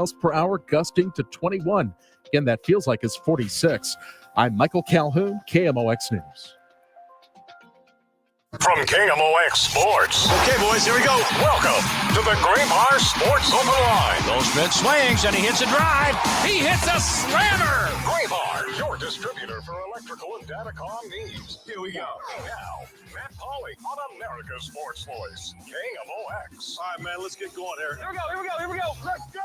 miles per hour, gusting to 21. Again, that feels like it's 46. I'm Michael Calhoun, KMOX News. From KMOX Sports. Okay, boys, here we go. Welcome to the Graybar Sports Open Line. Goldschmidt swings, and he hits a drive. He hits a slammer. Graybar, your distributor for electrical and datacom needs. Here we go. Now, Matt Pauley on America's Sports Voice, KMOX. All right, man, let's get going here. Here we go. Let's go.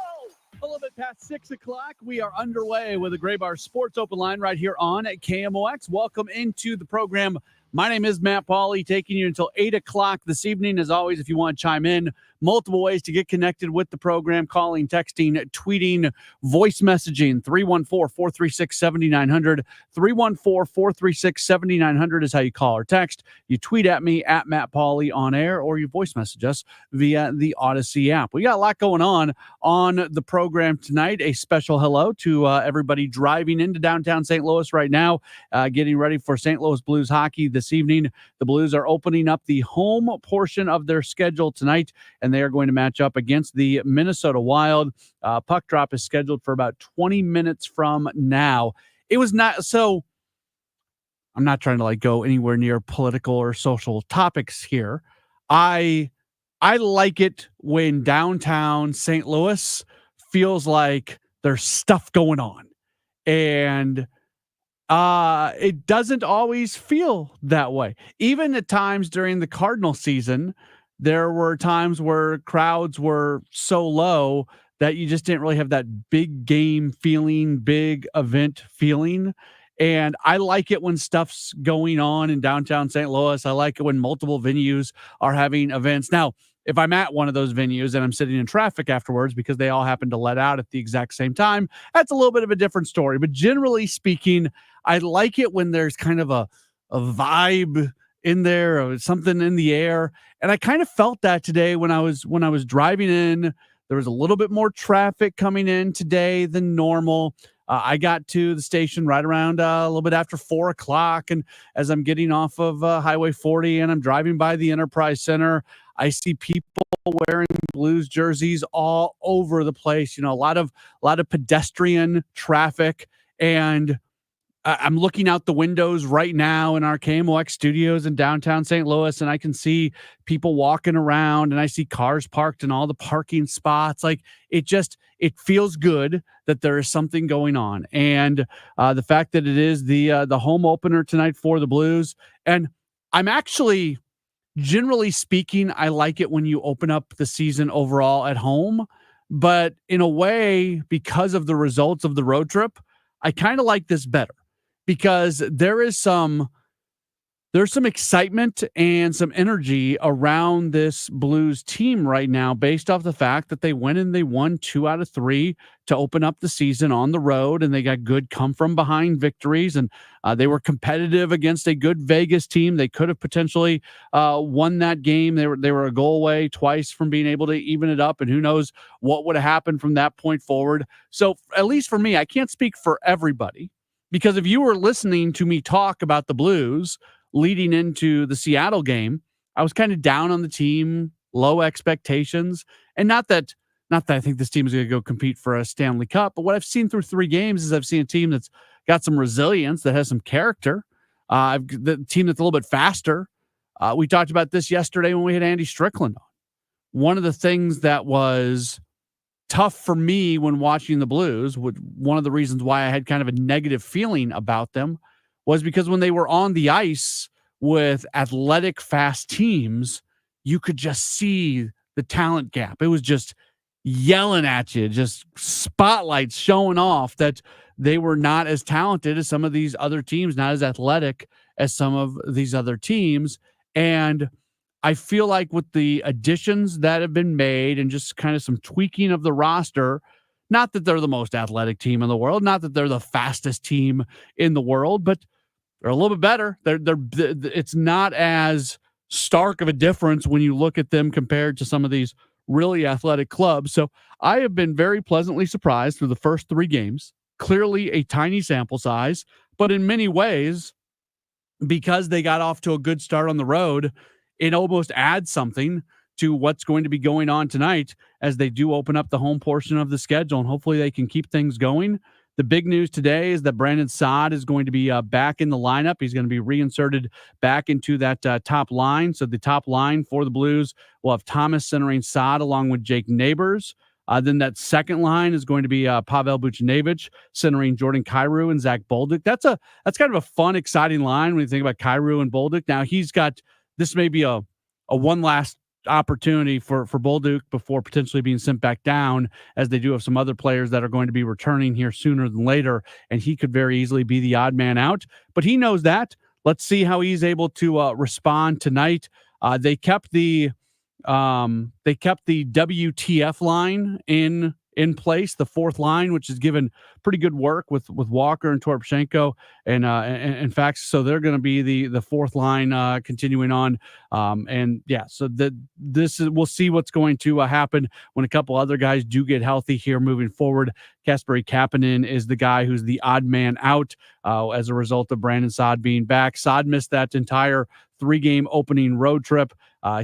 A little bit past 6 o'clock, we are underway with the Graybar Sports Open Line right here on KMOX. Welcome into the program. My name is Matt Pauley, taking you until 8 o'clock this evening. As always, if you want to chime in, multiple ways to get connected with the program: calling, texting, tweeting, voice messaging. 314-436-7900. 314-436-7900 is how you call or text. You tweet at me at Matt Pauley on air, or you voice message us via the Odyssey app. We got a lot going on the program tonight. A special hello to everybody driving into downtown St. Louis right now, getting ready for St. Louis Blues hockey this evening. The Blues are opening up the home portion of their schedule tonight, and they are going to match up against the Minnesota Wild. Puck drop is scheduled for about 20 minutes from now. It was not so. I'm not trying to go anywhere near political or social topics here. I like it when downtown St. Louis feels like there's stuff going on, and it doesn't always feel that way. Even at times during the Cardinal season, there were times where crowds were so low that you just didn't really have that big game feeling, big event feeling. And I like it when stuff's going on in downtown St. Louis. I like it when multiple venues are having events. Now, if I'm at one of those venues and I'm sitting in traffic afterwards because they all happen to let out at the exact same time, that's a little bit of a different story. But generally speaking, I like it when there's kind of a vibe in there or something in the air. And I kind of felt that today when I was driving in. There was a little bit more traffic coming in today than normal. I got to the station right around a little bit after 4 o'clock. And as I'm getting off of Highway 40 and I'm driving by the Enterprise Center, I see people wearing Blues jerseys all over the place. You know, a lot of pedestrian traffic. And I'm looking out the windows right now in our KMOX studios in downtown St. Louis, and I can see people walking around, and I see cars parked in all the parking spots. It feels good that there is something going on. And the fact that it is the home opener tonight for the Blues. And I'm actually, generally speaking, I like it when you open up the season overall at home. But in a way, because of the results of the road trip, I kind of like this better. Because there's some excitement and some energy around this Blues team right now based off the fact that they went and they won 2 out of 3 to open up the season on the road, and they got good come-from-behind victories, and they were competitive against a good Vegas team. They could have potentially won that game. They were a goal away twice from being able to even it up, and who knows what would have happened from that point forward. So at least for me, I can't speak for everybody, because if you were listening to me talk about the Blues leading into the Seattle game, I was kind of down on the team, low expectations. And not that I think this team is going to go compete for a Stanley Cup, but what I've seen through 3 games is I've seen a team that's got some resilience, that has some character, the team that's a little bit faster. We talked about this yesterday when we had Andy Strickland on. One of the things that was tough for me when watching the Blues, one of the reasons why I had kind of a negative feeling about them, was because when they were on the ice with athletic, fast teams, you could just see the talent gap. It was just yelling at you, just spotlights showing off that they were not as talented as some of these other teams, not as athletic as some of these other teams. And I feel like with the additions that have been made and just kind of some tweaking of the roster, not that they're the most athletic team in the world, not that they're the fastest team in the world, but they're a little bit better. It's not as stark of a difference when you look at them compared to some of these really athletic clubs. So I have been very pleasantly surprised through the first 3 games. Clearly a tiny sample size, but in many ways, because they got off to a good start on the road, it almost adds something to what's going to be going on tonight as they do open up the home portion of the schedule, and hopefully they can keep things going. The big news today is that Brandon Saad is going to be back in the lineup. He's going to be reinserted back into that top line. So the top line for the Blues will have Thomas centering Saad along with Jake Neighbors. Then that second line is going to be Pavel Buchnevich centering Jordan Kyrou and Zach Bolduc. That's kind of a fun, exciting line when you think about Kyrou and Bolduc. Now he's got, this may be a one last opportunity for Bolduc before potentially being sent back down, as they do have some other players that are going to be returning here sooner than later, and he could very easily be the odd man out. But he knows that. Let's see how he's able to respond tonight. They kept the WTF line in place, the fourth line, which has given pretty good work with Walker and Toropchenko and in fact, so they're going to be the fourth line continuing on. So we'll see what's going to happen when a couple other guys do get healthy here moving forward. Kasperi Kapanen is the guy who's the odd man out as a result of Brandon Saad being back. Saad missed that entire 3-game opening road trip.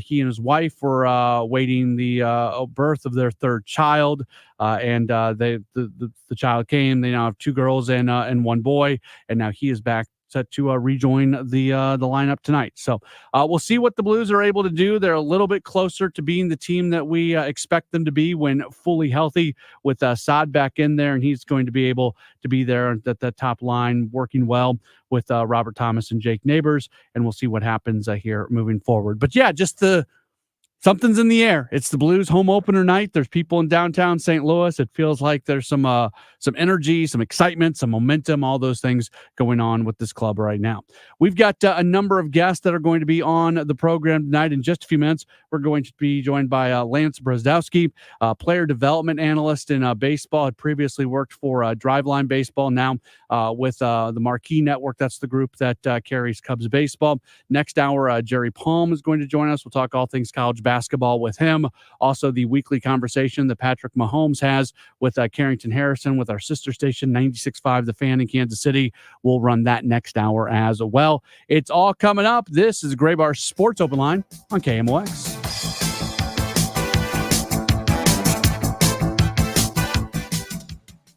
He and his wife were waiting the birth of their third child, and the child came. They now have 2 girls and 1 boy, and now he is back set to rejoin the lineup tonight. So we'll see what the Blues are able to do. They're a little bit closer to being the team that we expect them to be when fully healthy, with Saad back in there, and he's going to be able to be there at that top line working well with Robert Thomas and Jake Neighbors, and we'll see what happens here moving forward. But yeah, just something's in the air. It's the Blues home opener night. There's people in downtown St. Louis. It feels like there's some energy, some excitement, some momentum, all those things going on with this club right now. We've got a number of guests that are going to be on the program tonight. In just a few minutes, we're going to be joined by Lance Brzezowski, player development analyst in baseball, had previously worked for Driveline Baseball, now with the Marquee Network. That's the group that carries Cubs baseball. Next hour, Jerry Palm is going to join us. We'll talk all things college basketball with him. Also, the weekly conversation that Patrick Mahomes has with Carrington Harrison with our sister station, 96.5 The Fan in Kansas City. We'll run that next hour as well. It's all coming up. This is Gray Bar Sports Open Line on KMOX.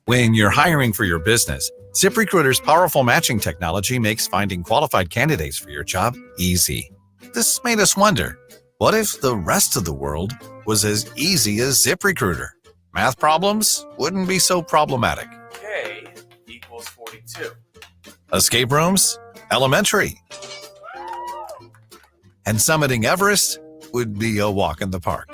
When you're hiring for your business, ZipRecruiter's powerful matching technology makes finding qualified candidates for your job easy. This made us wonder, what if the rest of the world was as easy as ZipRecruiter? Math problems wouldn't be so problematic. K equals 42. Escape rooms? Elementary. And summiting Everest would be a walk in the park.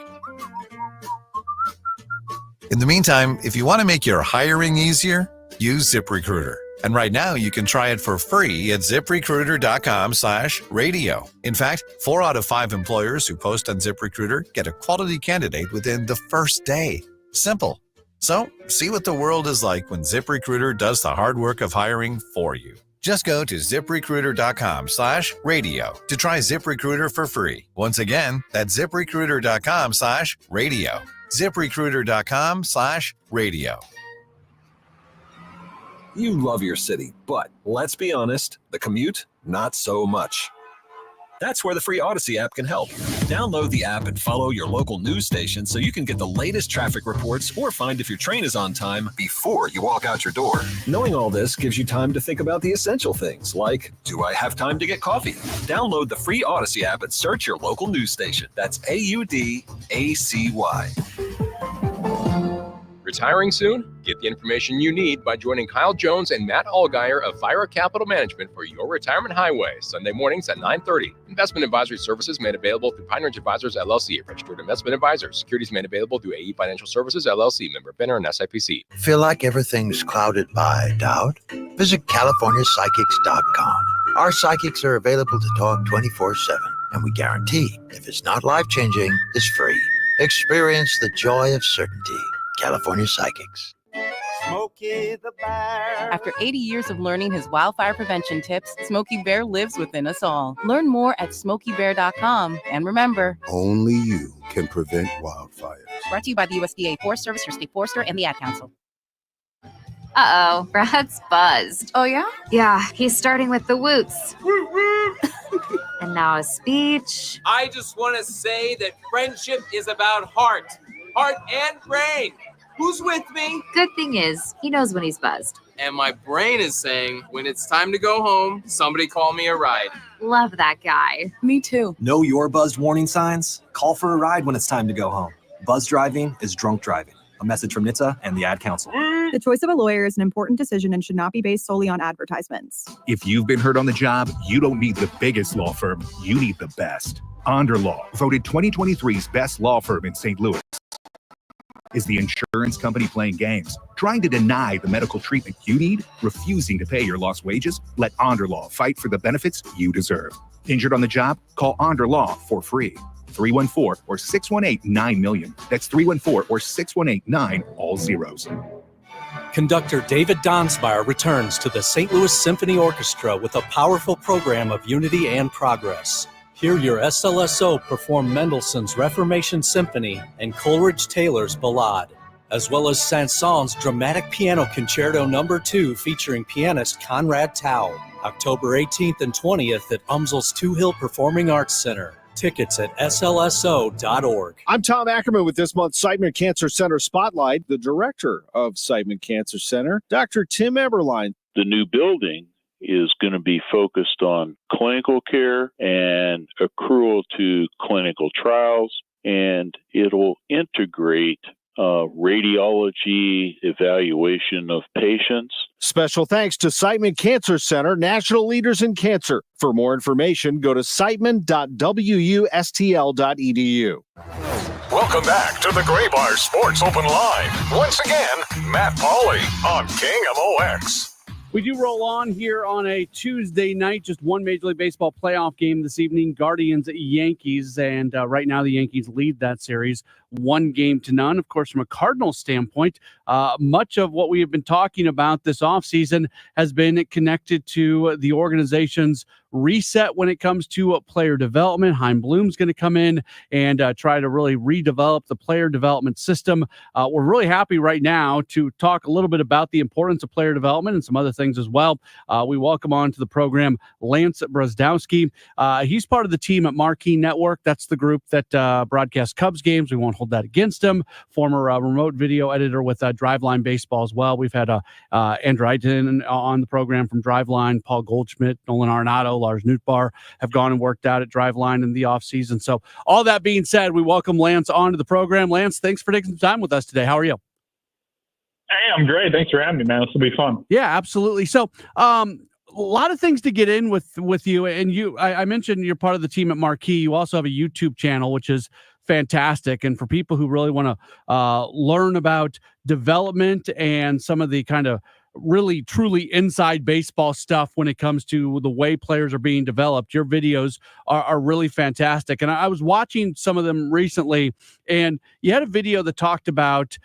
In the meantime, if you want to make your hiring easier, use ZipRecruiter. And right now, you can try it for free at ZipRecruiter.com/radio. In fact, 4 out of 5 employers who post on ZipRecruiter get a quality candidate within the first day. Simple. So, see what the world is like when ZipRecruiter does the hard work of hiring for you. Just go to ZipRecruiter.com/radio to try ZipRecruiter for free. Once again, that's ZipRecruiter.com/radio. ZipRecruiter.com/radio. You love your city, but let's be honest, the commute, not so much. That's where the free Odyssey app can help. Download the app and follow your local news station so you can get the latest traffic reports or find if your train is on time before you walk out your door. Knowing all this gives you time to think about the essential things like, do I have time to get coffee? Download the free Odyssey app and search your local news station. That's AUDACY. Retiring soon? Get the information you need by joining Kyle Jones and Matt Allgeier of Vira Capital Management for your retirement highway, Sunday mornings at 9:30. Investment advisory services made available through Pine Ridge Advisors, LLC, a registered investment advisor. Securities made available through AE Financial Services, LLC, member FINRA and SIPC. Feel like everything's clouded by doubt? Visit CaliforniaPsychics.com. Our psychics are available to talk 24/7, and we guarantee if it's not life-changing, it's free. Experience the joy of certainty. California Psychics. Smokey the Bear. After 80 years of learning his wildfire prevention tips, Smokey Bear lives within us all. Learn more at SmokeyBear.com. And remember, only you can prevent wildfires. Brought to you by the USDA Forest Service, your state forester, and the Ad Council. Uh-oh, Brad's buzzed. Oh, yeah? Yeah, he's starting with the woots. And now a speech. I just want to say that friendship is about heart and brain. Who's with me? Good thing is, he knows when he's buzzed. And my brain is saying, when it's time to go home, somebody call me a ride. Love that guy. Me too. Know your buzzed warning signs? Call for a ride when it's time to go home. Buzz driving is drunk driving. A message from NHTSA and the Ad Council. The choice of a lawyer is an important decision and should not be based solely on advertisements. If you've been hurt on the job, you don't need the biggest law firm. You need the best. Onder Law, voted 2023's best law firm in St. Louis. Is the insurance company playing games, trying to deny the medical treatment you need, refusing to pay your lost wages? Let Onder Law fight for the benefits you deserve. Injured on the job? Call Onder Law for free. 314 or 618-9-million. That's 314 or 618-9, all zeros. Conductor David Donsmeyer returns to the St. Louis Symphony Orchestra with a powerful program of unity and progress. Hear your SLSO perform Mendelssohn's Reformation Symphony and Coleridge Taylor's Ballade, as well as Saint-Saëns' Dramatic Piano Concerto No. 2 featuring pianist Conrad Tao, October 18th and 20th at UMSL's Two Hill Performing Arts Center. Tickets at slso.org. I'm Tom Ackerman with this month's Seidman Cancer Center Spotlight. The director of Seidman Cancer Center, Dr. Tim Eberlein. The new building is going to be focused on clinical care and accrual to clinical trials, and it'll integrate radiology evaluation of patients. Special thanks to Seidman Cancer Center, national leaders in cancer. For more information, go to seidman.wustl.edu. Welcome back to the Gray Bar Sports Open Line. Once again, Matt Pauley on KMOX. We do roll on here on a Tuesday night, just one Major League Baseball playoff game this evening, Guardians-Yankees, and right now the Yankees lead that series 1-0. Of course, from a Cardinals standpoint, much of what we have been talking about this offseason has been connected to the organization's reset when it comes to player development. Chaim Bloom's going to come in and try to really redevelop the player development system. We're really happy right now to talk a little bit about the importance of player development and some other things as well. We welcome on to the program Lance Brozdowski. He's part of the team at Marquee Network. That's the group that broadcasts Cubs games. We won't hold that against him. Former remote video editor with Driveline Baseball as well. We've had Andrew Ayton on the program from Driveline, Paul Goldschmidt, Nolan Arenado, Lars Nootbaar have gone and worked out at Driveline in the offseason. So all that being said, we welcome Lance onto the program. Lance, thanks for taking some time with us today. How are you? Hey, I'm great. Thanks for having me, man. This will be fun. Yeah, absolutely. So a lot of things to get in with you. And I mentioned you're part of the team at Marquee. You also have a YouTube channel, which is fantastic. And for people who really want to learn about development and some of the kind of really truly inside baseball stuff when it comes to the way players are being developed, your videos are really fantastic. And I was watching some of them recently, and you had a video that talked about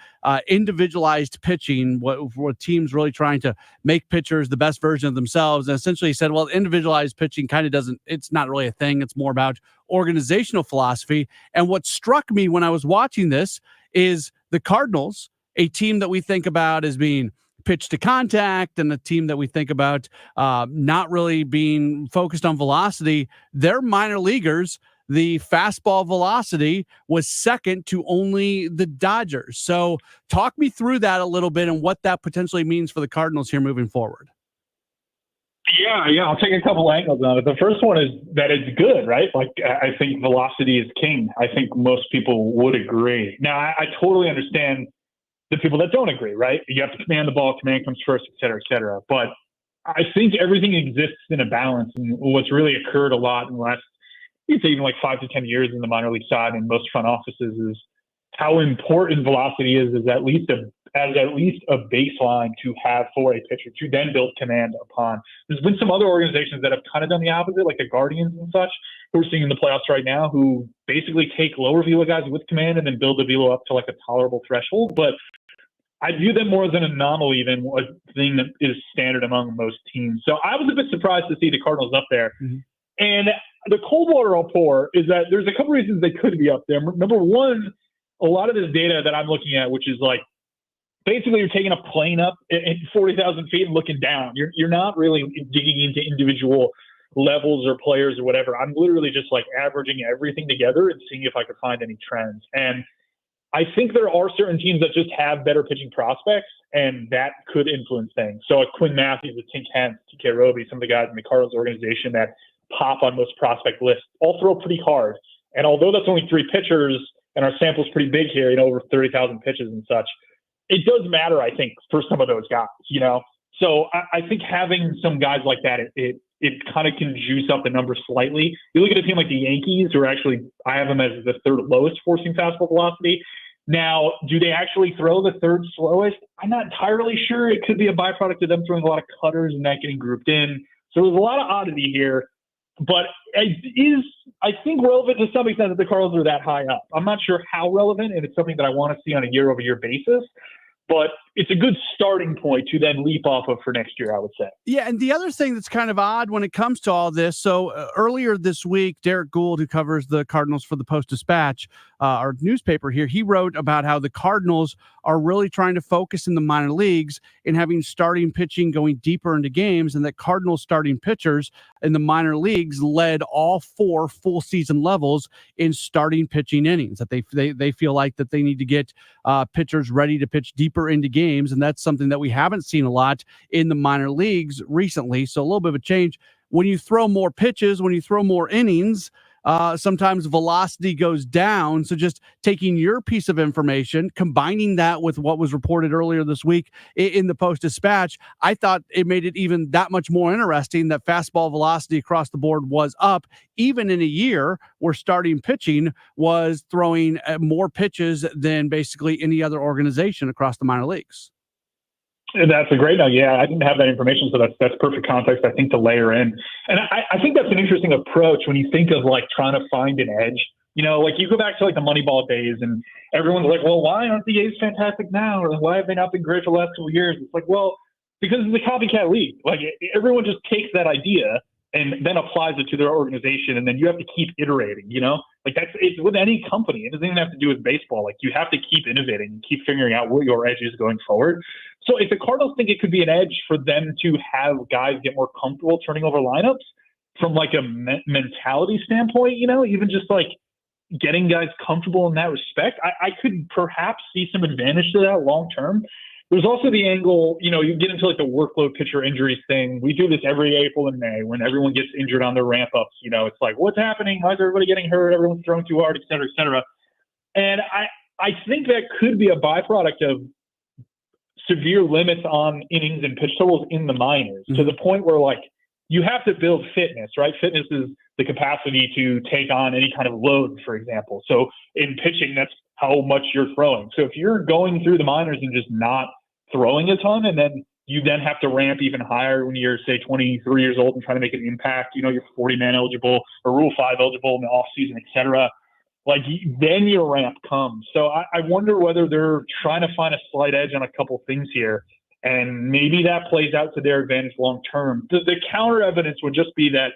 individualized pitching, what teams really trying to make pitchers the best version of themselves. And essentially said, well, individualized pitching kind of it's not really a thing. It's more about organizational philosophy. And what struck me when I was watching this is the Cardinals, a team that we think about as being pitch to contact and a team that we think about not really being focused on velocity. Their minor leaguers, the fastball velocity was second to only the Dodgers. So talk me through that a little bit and what that potentially means for the Cardinals here moving forward. Yeah, I'll take a couple angles on it. The first one is that it's good, right? Like, I think velocity is king. I think most people would agree. Now, I totally understand the people that don't agree, right? You have to command the ball, command comes first, et cetera, et cetera. But I think everything exists in a balance. And what's really occurred a lot in the last, you'd say even like 5 to 10 years in the minor league side and most front offices is how important velocity is at least a baseline to have for a pitcher to then build command upon. There's been some other organizations that have kind of done the opposite, like the Guardians and such, who we're seeing in the playoffs right now, who basically take lower velo guys with command and then build the velo up to like a tolerable threshold. But I view them more as an anomaly than a thing that is standard among most teams. So I was a bit surprised to see the Cardinals up there. Mm-hmm. And the cold water I'll pour is that there's a couple reasons they could be up there. Number one, a lot of this data that I'm looking at, which is like, basically you're taking a plane up at 40,000 feet and looking down. You're not really digging into individual levels or players or whatever. I'm literally just like averaging everything together and seeing if I could find any trends. And I think there are certain teams that just have better pitching prospects, and that could influence things. So like Quinn Matthews, with Tink Hence, TK Roby, some of the guys in the Cardinals organization that pop on most prospect lists, all throw pretty hard. And although that's only 3 pitchers and our sample's pretty big here, over 30,000 pitches and such, it does matter, I think, for some of those guys, So I think having some guys like that, it kind of can juice up the numbers slightly. You look at a team like the Yankees, who are actually, I have them as the 3rd lowest forcing fastball velocity. Now, do they actually throw the 3rd slowest? I'm not entirely sure. It could be a byproduct of them throwing a lot of cutters and that getting grouped in. So there's a lot of oddity here. But it is, I think, relevant to some extent that the Cardinals are that high up. I'm not sure how relevant, and it's something that I want to see on a year-over-year basis. But it's a good starting point to then leap off of for next year, I would say. Yeah, and the other thing that's kind of odd when it comes to all this, so earlier this week, Derek Gould, who covers the Cardinals for the Post-Dispatch, our newspaper here, he wrote about how the Cardinals are really trying to focus in the minor leagues in having starting pitching going deeper into games, and that Cardinals starting pitchers in the minor leagues led all 4 full season levels in starting pitching innings, that they feel like that they need to get pitchers ready to pitch deeper into games, and that's something that we haven't seen a lot in the minor leagues recently. So a little bit of a change. When you throw more pitches, when you throw more innings, sometimes velocity goes down. So just taking your piece of information, combining that with what was reported earlier this week in the Post-Dispatch, I thought it made it even that much more interesting that fastball velocity across the board was up, even in a year where starting pitching was throwing more pitches than basically any other organization across the minor leagues. That's a great note. Yeah, I didn't have that information, so that's perfect context, I think, to layer in. And I think that's an interesting approach when you think of like trying to find an edge. Like you go back to like the Moneyball days, and everyone's like, well, why aren't the A's fantastic now? Or why have they not been great for the last couple of years? It's like, well, because it's a copycat league. Like everyone just takes that idea and then applies it to their organization, and then you have to keep iterating. Like it's with any company. It doesn't even have to do with baseball. Like you have to keep innovating and keep figuring out what your edge is going forward. So if the Cardinals think it could be an edge for them to have guys get more comfortable turning over lineups from like a mentality standpoint, even just like getting guys comfortable in that respect, I could perhaps see some advantage to that long term. There's also the angle, you get into like the workload pitcher injuries thing. We do this every April and May when everyone gets injured on their ramp ups. It's like, what's happening? Why is everybody getting hurt? Everyone's throwing too hard, et cetera, et cetera. And I think that could be a byproduct of severe limits on innings and pitch totals in the minors, to the point where like you have to build fitness, right? Fitness is the capacity to take on any kind of load, for example. So in pitching, that's how much you're throwing. So if you're going through the minors and just not throwing a ton, and then you then have to ramp even higher when you're, say, 23 years old and trying to make an impact, you're 40-man eligible or Rule 5 eligible in the offseason, et cetera, like then your ramp comes. So I wonder whether they're trying to find a slight edge on a couple things here, and maybe that plays out to their advantage long term. The counter evidence would just be that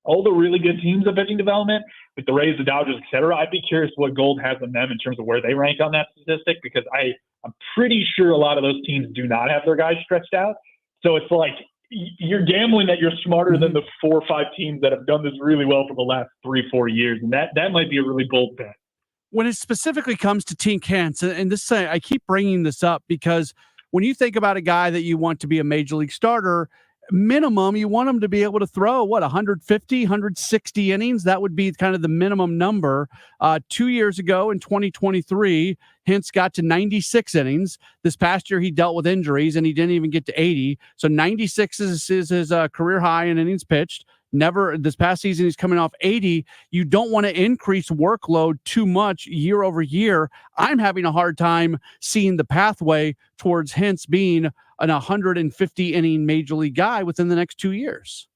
all the really good teams of pitching development, like the Rays, the Dodgers, et cetera, I'd be curious what Gold has in them in terms of where they rank on that statistic, because I'm pretty sure a lot of those teams do not have their guys stretched out. So it's like you're gambling that you're smarter than the 4 or 5 teams that have done this really well for the last 3-4 years. And that might be a really bold bet. When it specifically comes to Tink Hence, and this, I keep bringing this up because when you think about a guy that you want to be a major league starter, minimum, you want him to be able to throw 150, 160 innings. That would be kind of the minimum number. 2 years ago in 2023, Hence got to 96 innings. This past year, he dealt with injuries and he didn't even get to 80. So 96 is his career high in innings pitched. Never this past season, he's coming off 80. You don't want to increase workload too much year over year. I'm having a hard time seeing the pathway towards Hence being an 150 inning major league guy within the next 2 years.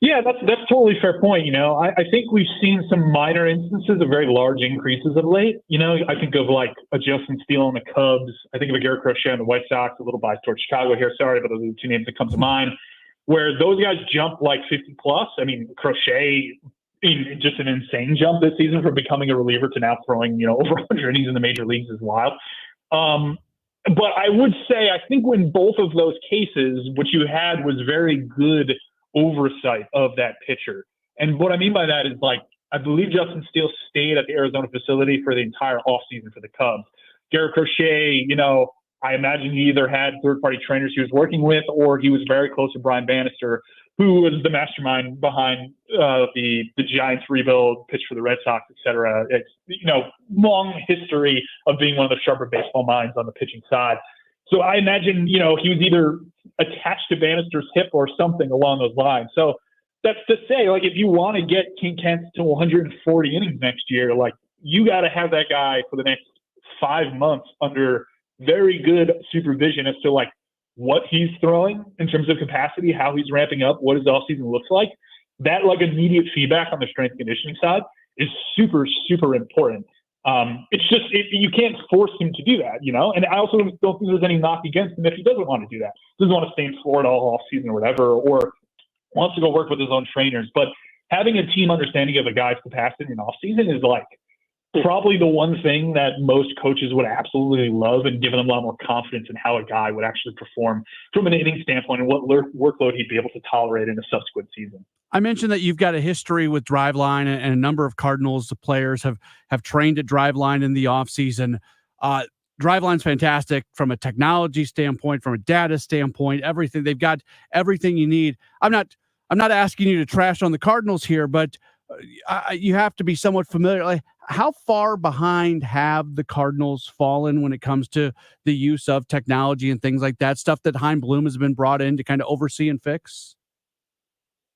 Yeah, that's totally fair point. I think we've seen some minor instances of very large increases of late. I think of like a Justin Steele on the Cubs. I think of a Garrett Crochet on the White Sox, a little biased towards Chicago here. Sorry, but those are the 2 names that come to mind, where those guys jump like 50 plus. I mean, Crochet, just an insane jump this season from becoming a reliever to now throwing, over 100 innings in the major leagues is wild. But I would say, I think when both of those cases, what you had was very good oversight of that pitcher. And what I mean by that is, like, I believe Justin Steele stayed at the Arizona facility for the entire offseason for the Cubs. Garrett Crochet, you know, I imagine he either had third-party trainers he was working with, or he was very close to Brian Bannister, who was the mastermind behind the Giants rebuild, pitch for the Red Sox, et cetera. It's, you know, long history of being one of the sharper baseball minds on the pitching side. So I imagine, you know, he was either attached to Bannister's hip or something along those lines. So that's to say, like, if you want to get King Kent to 140 innings next year, like, you got to have that guy for the next 5 months under very good supervision as to, like, what he's throwing in terms of capacity, how he's ramping up, what his offseason looks like. That, like, immediate feedback on the strength and conditioning side is super, super important. It's just, you can't force him to do that, you know? And I also don't think there's any knock against him if he doesn't want to do that. Doesn't want to stay in Florida all offseason or whatever, or wants to go work with his own trainers. But having a team understanding of a guy's capacity in offseason is, like, probably the one thing that most coaches would absolutely love, and giving them a lot more confidence in how a guy would actually perform from an inning standpoint and what workload he'd be able to tolerate in a subsequent season. I mentioned that you've got a history with Driveline, and a number of Cardinals players have trained at Driveline in the offseason. Driveline's fantastic from a technology standpoint, from a data standpoint, everything. They've got everything you need. I'm not asking you to trash on the Cardinals here, but you have to be somewhat familiar. Like, how far behind have the Cardinals fallen when it comes to the use of technology and things like that, stuff that Chaim Bloom has been brought in to kind of oversee and fix?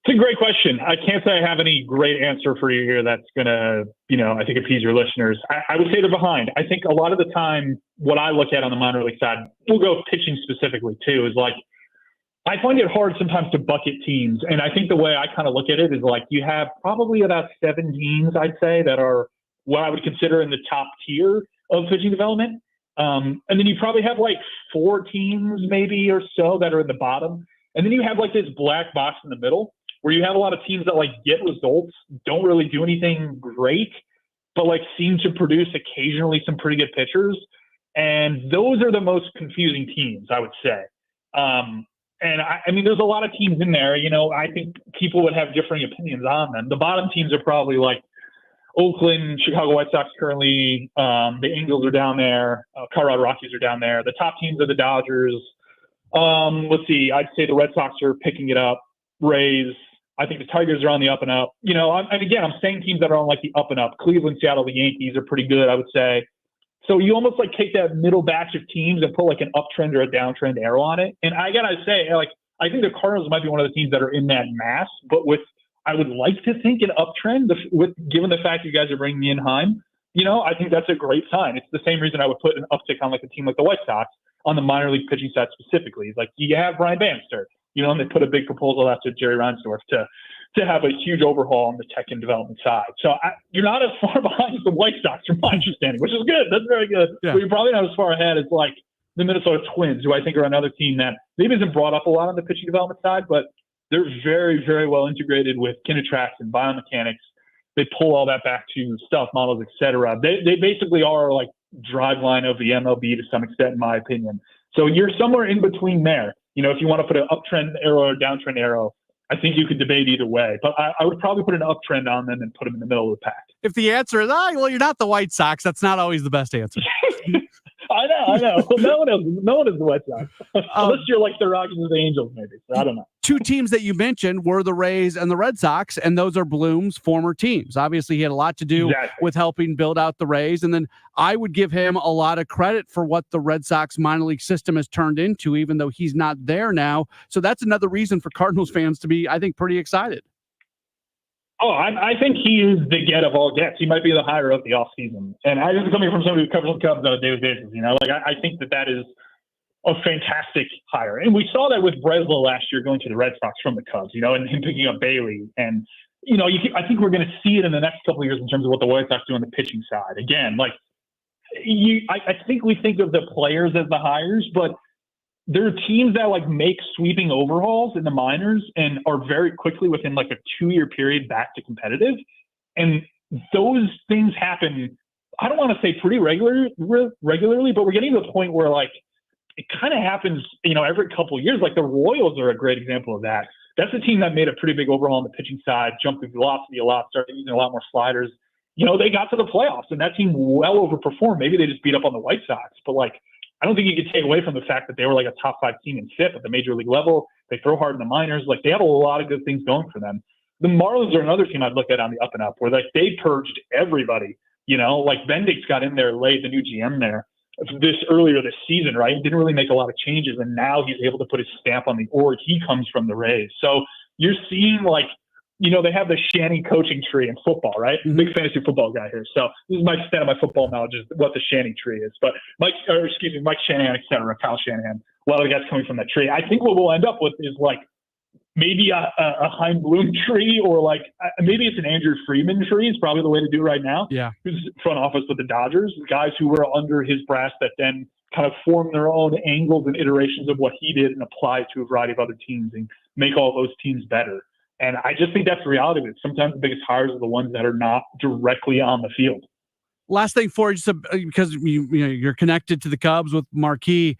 It's a great question. I can't say I have any great answer for you here that's going to, you know, I think appease your listeners. I would say they're behind. I think a lot of the time, what I look at on the minor league side, we'll go pitching specifically too, is like, I find it hard sometimes to bucket teams. And I think the way I kind of look at it is, like, you have probably about 7 teams, I'd say, that are what I would consider in the top tier of pitching development. And then you probably have like 4 teams maybe or so that are in the bottom. And then you have like this black box in the middle where you have a lot of teams that, like, get results, don't really do anything great, but, like, seem to produce occasionally some pretty good pitchers. And those are the most confusing teams, I would say. And I mean, there's a lot of teams in there, you know, I think people would have differing opinions on them. The bottom teams are probably like Oakland, Chicago White Sox currently, the Angels are down there, Colorado Rockies are down there. The top teams are the Dodgers. Let's see, I'd say the Red Sox are picking it up, Rays. I think the Tigers are on the up and up. You know, and again, I'm saying teams that are on like the up and up. Cleveland, Seattle, the Yankees are pretty good, I would say. So you almost like take that middle batch of teams and put like an uptrend or a downtrend arrow on it. And I gotta say, like, I think the Cardinals might be one of the teams that are in that mass, but with, I would like to think, an uptrend with, given the fact you guys are bringing in Chaim, you know, I think that's a great sign. It's the same reason I would put an uptick on like a team like the White Sox on the minor league pitching side specifically. Like, you have Brian Bannister, you know, and they put a big proposal out to Jerry Reinsdorf to have a huge overhaul on the tech and development side. So you're not as far behind as the White Sox from my understanding, which is good. That's very good. Yeah. But you're probably not as far ahead as like the Minnesota Twins, who I think are another team that maybe isn't brought up a lot on the pitching development side, but they're very, very well integrated with Kinetrax and biomechanics. They pull all that back to stealth models, et cetera. They basically are like Driveline of the MLB to some extent, in my opinion. So you're somewhere in between there. You know, if you want to put an uptrend arrow or downtrend arrow, I think you could debate either way, but I would probably put an uptrend on them and put them in the middle of the pack. If the answer is, well, you're not the White Sox, that's not always the best answer. I know. Well, no one is the White Sox. Unless you're like the Rockies or the Angels, maybe. So I don't know. 2 teams that you mentioned were the Rays and the Red Sox, and those are Bloom's former teams. Obviously, he had a lot to do with helping build out the Rays, and then I would give him a lot of credit for what the Red Sox minor league system has turned into, even though he's not there now. So that's another reason for Cardinals fans to be, I think, pretty excited. Oh, I think he is the get of all gets. He might be the hire of the offseason. And I just coming from somebody who covers the Cubs on a daily basis, you know, like I think that is a fantastic hire. And we saw that with Breslow last year going to the Red Sox from the Cubs, you know, and him picking up Bailey. And, you know, I think we're going to see it in the next couple of years in terms of what the White Sox do on the pitching side. Again, like, I think we think of the players as the hires, but there are teams that like make sweeping overhauls in the minors and are very quickly within like a 2-year period back to competitive. And those things happen, I don't want to say pretty regularly, but we're getting to the point where like it kind of happens, you know, every couple of years. Like the Royals are a great example of that. that's a team that made a pretty big overhaul on the pitching side, jumped the velocity a lot, started using a lot more sliders. They got to the playoffs, and that team well overperformed. Maybe they just beat up on the White Sox, but I don't think you could take away from the fact that they were like a top 5 team in FIP at the major league level. They throw hard in the minors. They have a lot of good things going for them. The Marlins are another team I'd look at on the up and up, where they purged everybody. Bendix got in there late, the new GM there, earlier this season, right? Didn't really make a lot of changes, and now he's able to put his stamp on the org. He comes from the Rays. So you're seeing they have the Shanny coaching tree in football, right? Mm-hmm. Big fantasy football guy here. So this is my extent of my football knowledge is what the Shanny tree is. But Mike Shanahan, et cetera, Kyle Shanahan, a lot of the guys coming from that tree. I think what we'll end up with is maybe a Chaim Bloom tree, or maybe it's an Andrew Friedman tree is probably the way to do it right now. Yeah. Who's front office with the Dodgers, guys who were under his brass that then kind of form their own angles and iterations of what he did and apply to a variety of other teams and make all those teams better. And I just think that's the reality of it. Sometimes the biggest hires are the ones that are not directly on the field. Last thing for you, because you're connected to the Cubs with Marquee.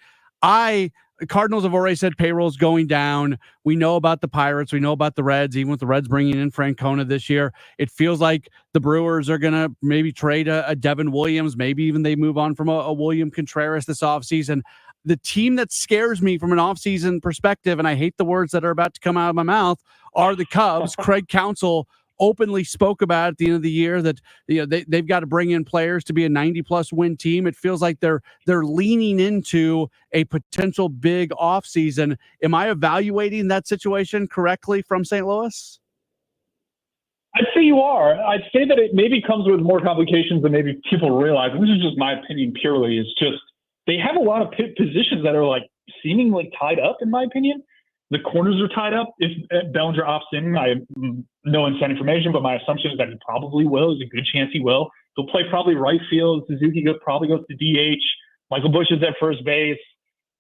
Cardinals have already said payroll's going down. We know about the Pirates. We know about the Reds, even with the Reds bringing in Francona this year. It feels like the Brewers are going to maybe trade a Devin Williams. Maybe even they move on from a William Contreras this offseason. The team that scares me from an offseason perspective, and I hate the words that are about to come out of my mouth, are the Cubs. Craig Counsell openly spoke about at the end of the year that they've got to bring in players to be a 90-plus win team. It feels like they're leaning into a potential big offseason. Am I evaluating that situation correctly from St. Louis? I'd say you are. I'd say that it maybe comes with more complications than maybe people realize. And this is just my opinion purely. It's just they have a lot of positions that are seemingly tied up, in my opinion. The corners are tied up. If Bellinger opts in, I have no inside information, but my assumption is that he probably will. There's a good chance he will. He'll play probably right field. Suzuki probably goes to DH. Michael Busch is at first base.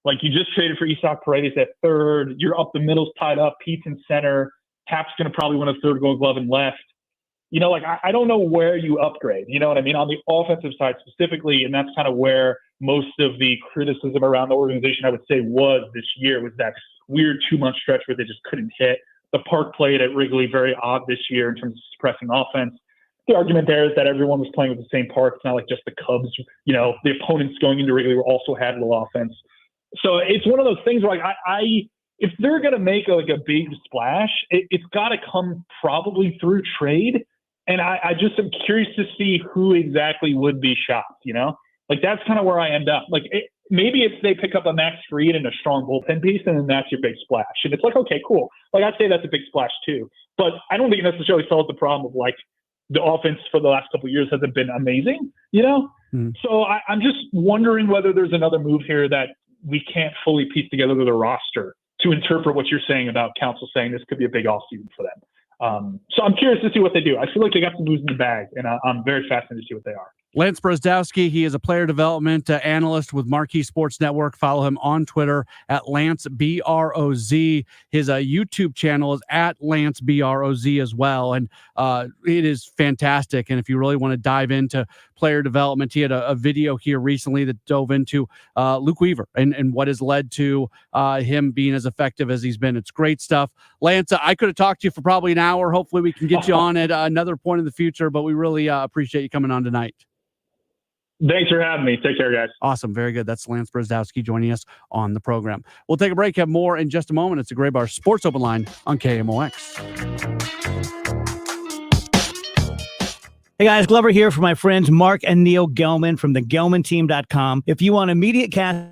You just traded for Isaac Paredes at third. You're up the middle's tied up. Pete's in center. Tap's going to probably win a third Gold Glove in left. I don't know where you upgrade. You know what I mean? On the offensive side specifically, and that's kind of where most of the criticism around the organization, I would say, was this year, was that weird 2-month stretch where they just couldn't hit. The park played at Wrigley very odd this year in terms of suppressing offense. The argument there is that everyone was playing with the same park. It's not like just the Cubs. The opponents going into Wrigley also had a little offense. So it's one of those things where if they're going to make a big splash, it's got to come probably through trade. And I just am curious to see who exactly would be shocked, that's kind of where I end up. Maybe if they pick up a Max Fried and a strong bullpen piece, and then that's your big splash. And it's okay, cool. I'd say that's a big splash too. But I don't think it necessarily solves the problem of the offense for the last couple of years hasn't been amazing, So I'm just wondering whether there's another move here that we can't fully piece together with a roster to interpret what you're saying about Counsell saying this could be a big offseason for them. So I'm curious to see what they do. I feel like they got some moves in the bag, and I'm very fascinated to see what they are. Lance Brozdowski, he is a player development analyst with Marquee Sports Network. Follow him on Twitter at Lance BROZ. His YouTube channel is at Lance BROZ as well. And it is fantastic. And if you really want to dive into player development, he had a video here recently that dove into Luke Weaver and what has led to him being as effective as he's been. It's great stuff. Lance, I could have talked to you for probably an hour. Hopefully we can get you on at another point in the future, but we really appreciate you coming on tonight. Thanks for having me. Take care, guys. Awesome. Very good. That's Lance Brozdowski joining us on the program. We'll take a break, have more in just a moment. It's a Gray Bar Sports Open Line on KMOX. Hey guys, Glover here for my friends Mark and Neil Gelman from thegelmanteam.com. If you want immediate cash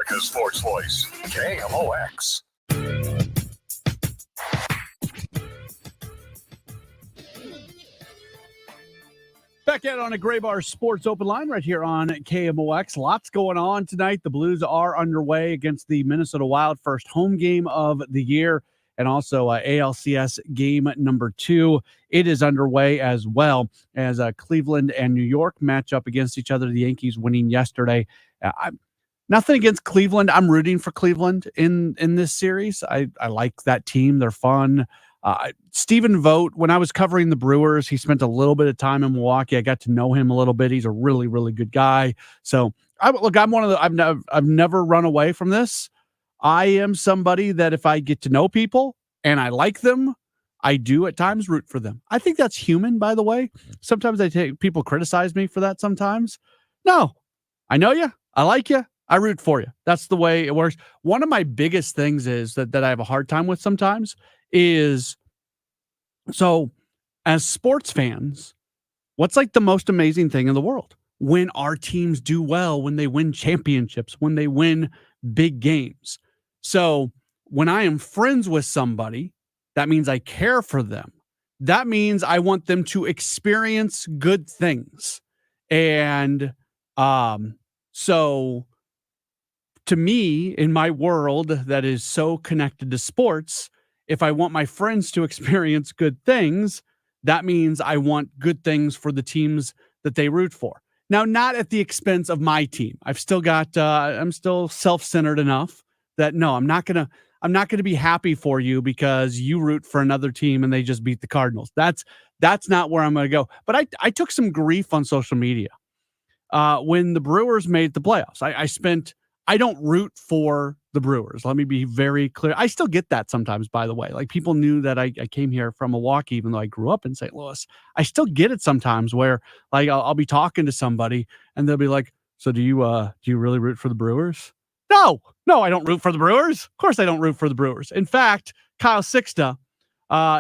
America's sports voice, KMOX. Back out on a Gray Bar Sports Open Line right here on KMOX. Lots going on tonight. The Blues are underway against the Minnesota Wild, first home game of the year, and also ALCS game number 2. It is underway as well as Cleveland and New York match up against each other. The Yankees winning yesterday. Nothing against Cleveland. I'm rooting for Cleveland in this series. I like that team. They're fun. Stephen Vogt, when I was covering the Brewers, he spent a little bit of time in Milwaukee. I got to know him a little bit. He's a really, really good guy. So I'm one of the, I've never run away from this. I am somebody that if I get to know people and I like them, I do at times root for them. I think that's human, by the way. Sometimes people criticize me for that sometimes. No, I know you. I like you. I root for you. That's the way it works. One of my biggest things is that I have a hard time with sometimes is, so as sports fans, what's like the most amazing thing in the world? When our teams do well, when they win championships, when they win big games. So when I am friends with somebody, that means I care for them. That means I want them to experience good things. And so to me, in my world that is so connected to sports, if I want my friends to experience good things, that means I want good things for the teams that they root for. Now, not at the expense of my team. I'm still self-centered enough that no, I'm not going to be happy for you because you root for another team and they just beat the Cardinals. That's not where I'm going to go. But I took some grief on social media when the Brewers made the playoffs. I don't root for the Brewers. Let me be very clear. I still get that sometimes, by the way. Like, people knew that I came here from Milwaukee, even though I grew up in St. Louis. I still get it sometimes where, like, I'll be talking to somebody and they'll be like, so do you really root for the Brewers? No, I don't root for the Brewers. Of course I don't root for the Brewers. In fact, Kyle Sixta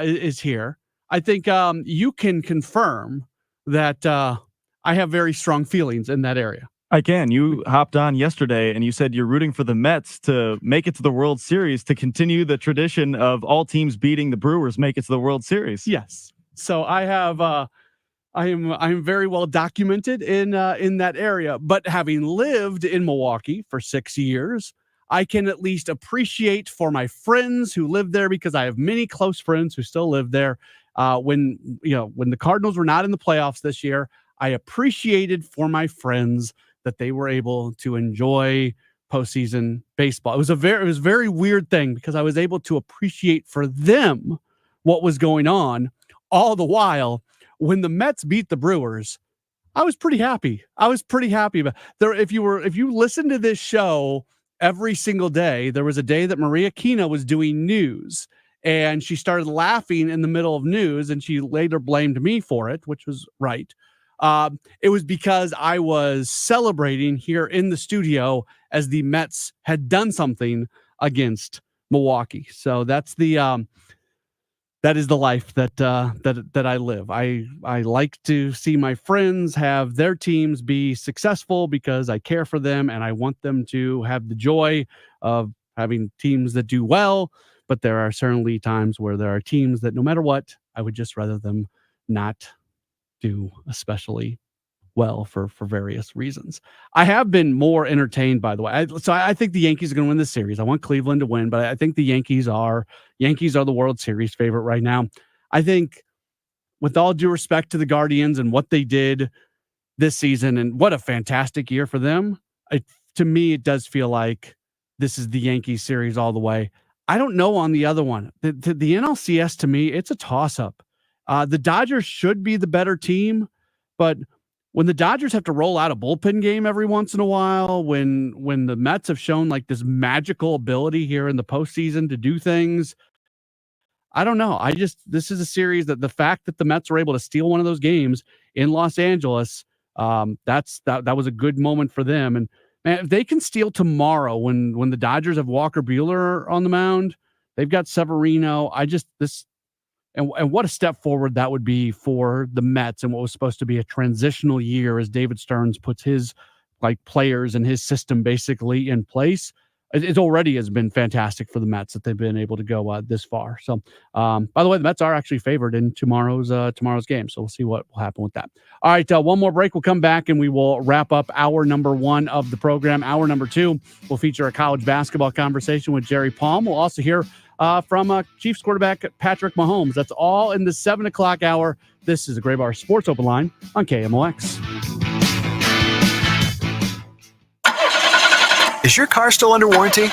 is here. I think you can confirm that I have very strong feelings in that area. I can. You hopped on yesterday and you said you're rooting for the Mets to make it to the World Series, to continue the tradition of all teams beating the Brewers make it to the World Series. Yes. So I have I'm very well documented in that area, but having lived in Milwaukee for 6 years, I can at least appreciate for my friends who live there, because I have many close friends who still live there. When the Cardinals were not in the playoffs this year, I appreciated for my friends that they were able to enjoy postseason baseball. It was a very weird thing, because I was able to appreciate for them what was going on. All the while, when the Mets beat the Brewers, I was pretty happy. But if you listen to this show every single day, there was a day that Maria Kina was doing news and she started laughing in the middle of news, and she later blamed me for it, which was right. It was because I was celebrating here in the studio as the Mets had done something against Milwaukee. So that's that is the life that I live. I like to see my friends have their teams be successful because I care for them and I want them to have the joy of having teams that do well. But there are certainly times where there are teams that, no matter what, I would just rather them not do especially well for various reasons. I have been more entertained, by the way. I think the Yankees are going to win this series. I want Cleveland to win, but I think the Yankees are the World Series favorite right now. I think, with all due respect to the Guardians and what they did this season, and what a fantastic year for them, to me, it does feel like this is the Yankees series all the way. I don't know on the other one. The NLCS, to me, it's a toss-up. The Dodgers should be the better team, but when the Dodgers have to roll out a bullpen game every once in a while, when the Mets have shown like this magical ability here in the postseason to do things, I don't know. This is a series that the fact that the Mets were able to steal one of those games in Los Angeles, that was a good moment for them. And man, if they can steal tomorrow when the Dodgers have Walker Buehler on the mound, they've got Severino. And what a step forward that would be for the Mets and what was supposed to be a transitional year as David Stearns puts his like players and his system basically in place, it already has been fantastic for the Mets that they've been able to go this far. So, by the way, the Mets are actually favored in tomorrow's game. So we'll see what will happen with that. All right, one more break. We'll come back and we will wrap up hour number 1 of the program. Hour number 2 will feature a college basketball conversation with Jerry Palm. We'll also hear from Chiefs quarterback Patrick Mahomes. That's all in the 7 o'clock hour. This is the Gray Bar Sports Open Line on KMOX. Is your car still under warranty?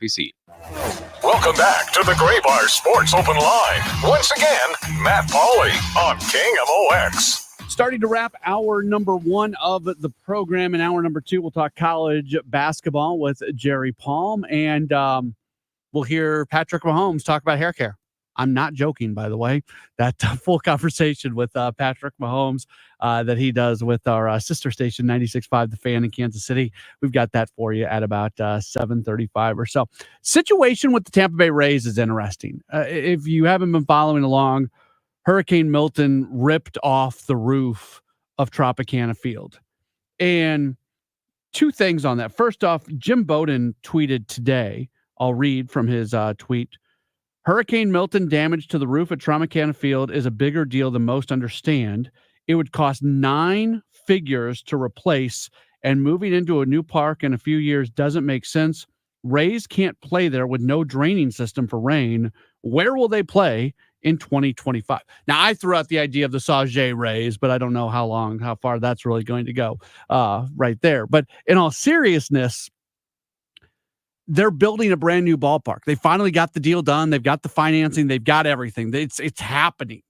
Welcome back to the Gray Bar Sports Open Line. Once again, Matt Pauley on KMOX. Starting to wrap hour number 1 of the program. In hour number 2, we'll talk college basketball with Jerry Palm, and we'll hear Patrick Mahomes talk about hair care. I'm not joking, by the way. That full conversation with Patrick Mahomes that he does with our sister station, 96.5 The Fan in Kansas City. We've got that for you at about 7:35 or so. Situation with the Tampa Bay Rays is interesting. If you haven't been following along, Hurricane Milton ripped off the roof of Tropicana Field. And two things on that. First off, Jim Bowden tweeted today. I'll read from his tweet. Hurricane Milton damage to the roof at Tropicana Field is a bigger deal than most understand. It would cost 9 figures to replace, and moving into a new park in a few years doesn't make sense. Rays can't play there with no draining system for rain. Where will they play in 2025? Now, I threw out the idea of the Sauget Rays, but I don't know how far that's really going to go right there. But in all seriousness, they're building a brand new ballpark. They finally got the deal done. They've got the financing. They've got everything. It's happening.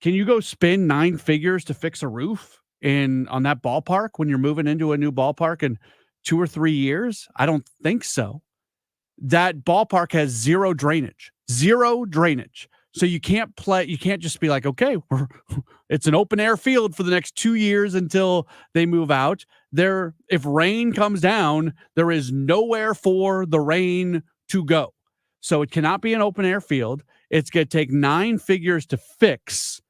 Can you go spend 9 figures to fix a roof on that ballpark when you're moving into a new ballpark in 2 or 3 years? I don't think so. That ballpark has zero drainage. So you can't play. You can't just be like, okay, it's an open air field for the next 2 years until they move out. If rain comes down, there is nowhere for the rain to go. So it cannot be an open air field. It's going to take 9 figures to fix.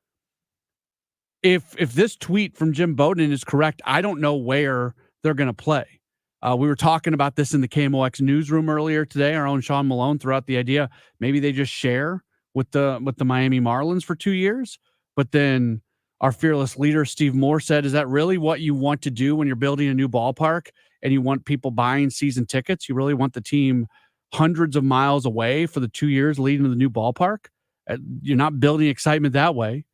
If this tweet from Jim Bowden is correct, I don't know where they're going to play. We were talking about this in the KMOX newsroom earlier today. Our own Sean Malone threw out the idea maybe they just share with the Miami Marlins for 2 years. But then our fearless leader, Steve Moore, said, is that really what you want to do when you're building a new ballpark and you want people buying season tickets? You really want the team hundreds of miles away for the 2 years leading to the new ballpark? You're not building excitement that way.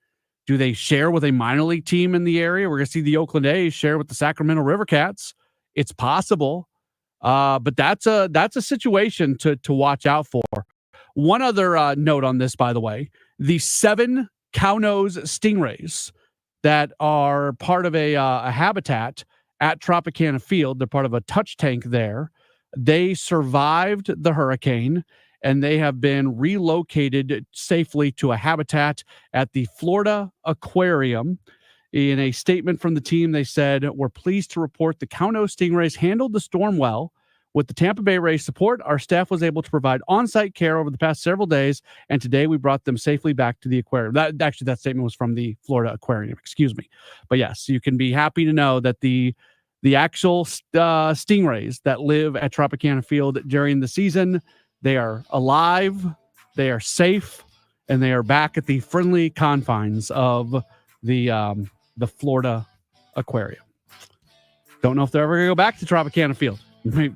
Do they share with a minor league team in the area? We're going to see the Oakland A's share with the Sacramento River Cats. It's possible. But that's a situation to watch out for. One other note on this, by the way, the 7 cownose stingrays that are part of a habitat at Tropicana Field, they're part of a touch tank there. They survived the hurricane, and they have been relocated safely to a habitat at the Florida Aquarium. In a statement from the team, they said, we're pleased to report the cownose stingrays handled the storm well. With the Tampa Bay Rays support, our staff was able to provide on-site care over the past several days, and today we brought them safely back to the aquarium. That statement was from the Florida Aquarium, excuse me. But yes, you can be happy to know that the actual stingrays that live at Tropicana Field during the season, they are alive, they are safe, and they are back at the friendly confines of the Florida Aquarium. Don't know if they're ever going to go back to Tropicana Field.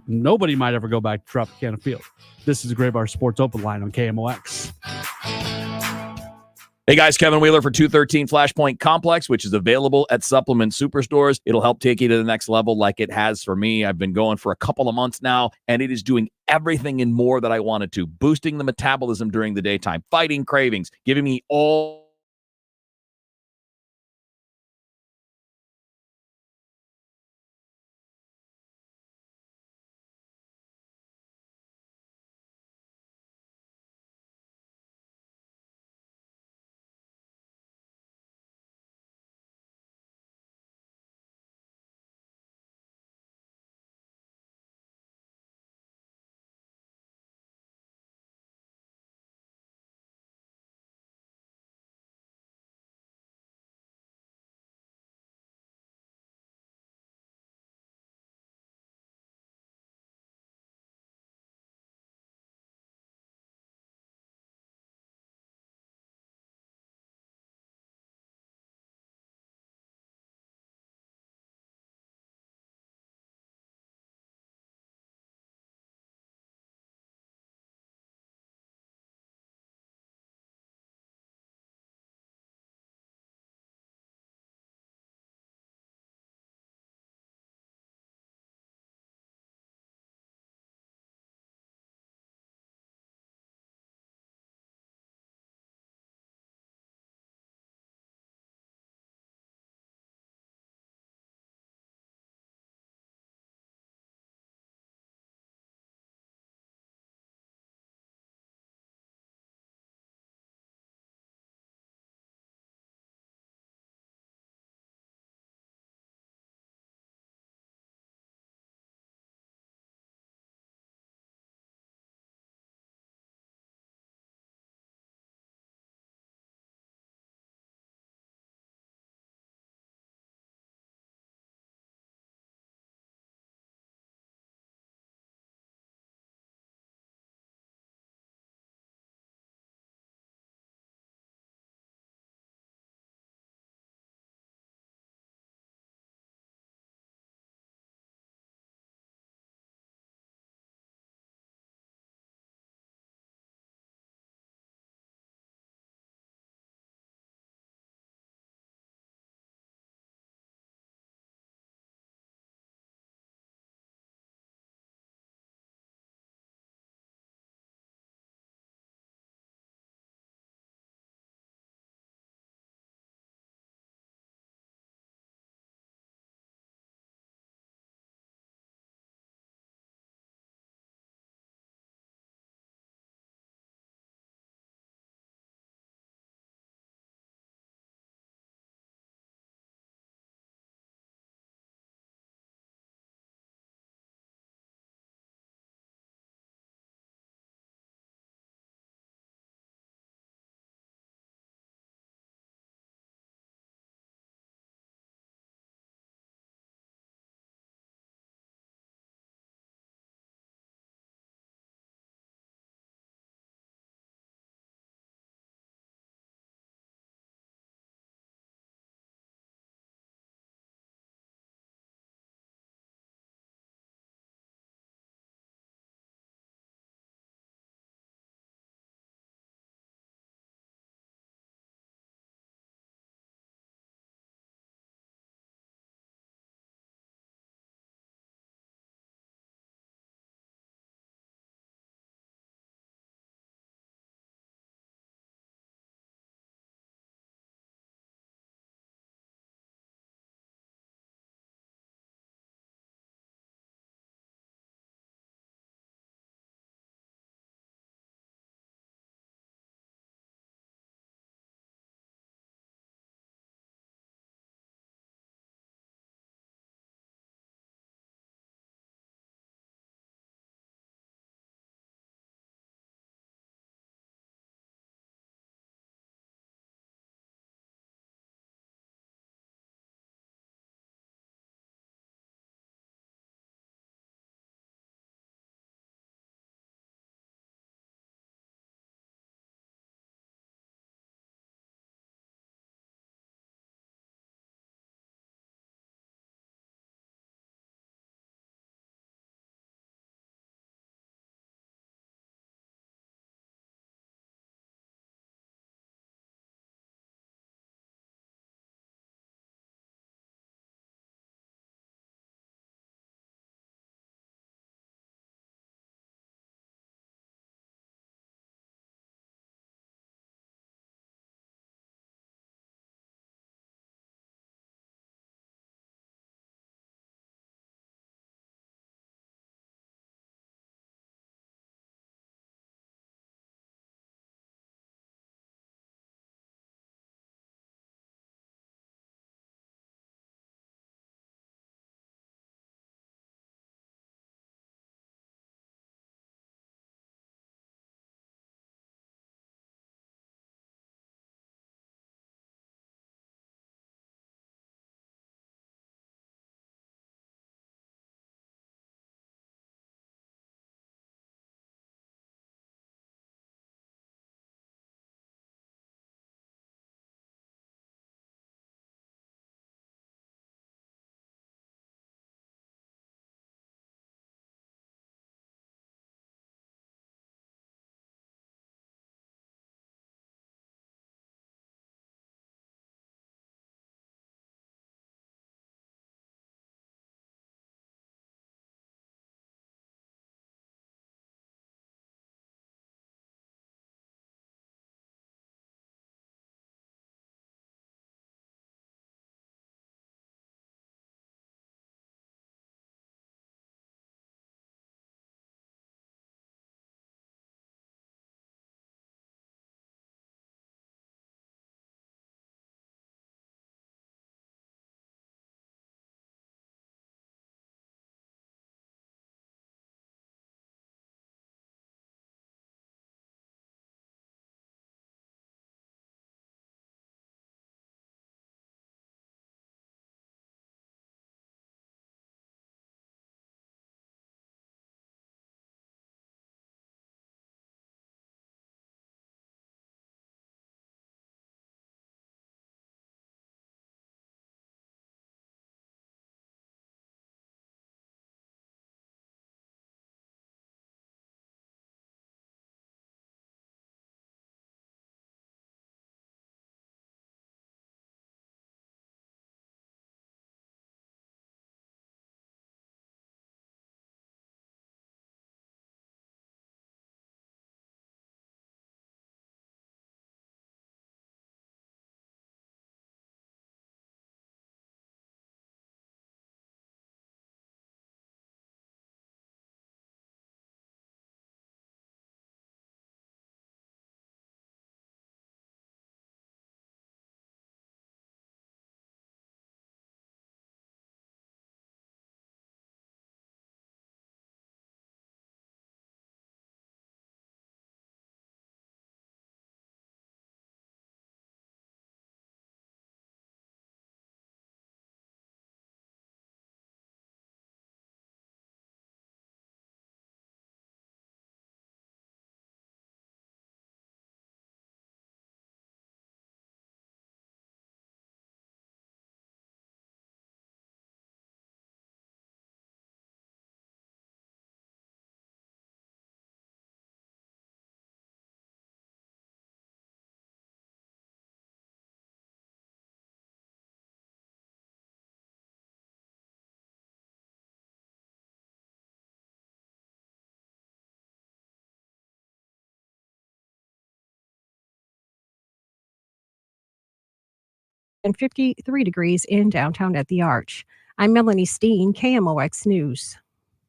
Nobody might ever go back to Tropicana Field. This is a Gray Bar Sports Open Line on KMOX. Hey guys, Kevin Wheeler for 213 Flashpoint Complex, which is available at Supplement Superstores. It'll help take you to the next level like it has for me. I've been going for a couple of months now, and it is doing everything and more that I wanted to. Boosting the metabolism during the daytime, fighting cravings, giving me all and 53 degrees in downtown at the Arch. I'm Melanie Steen, KMOX News.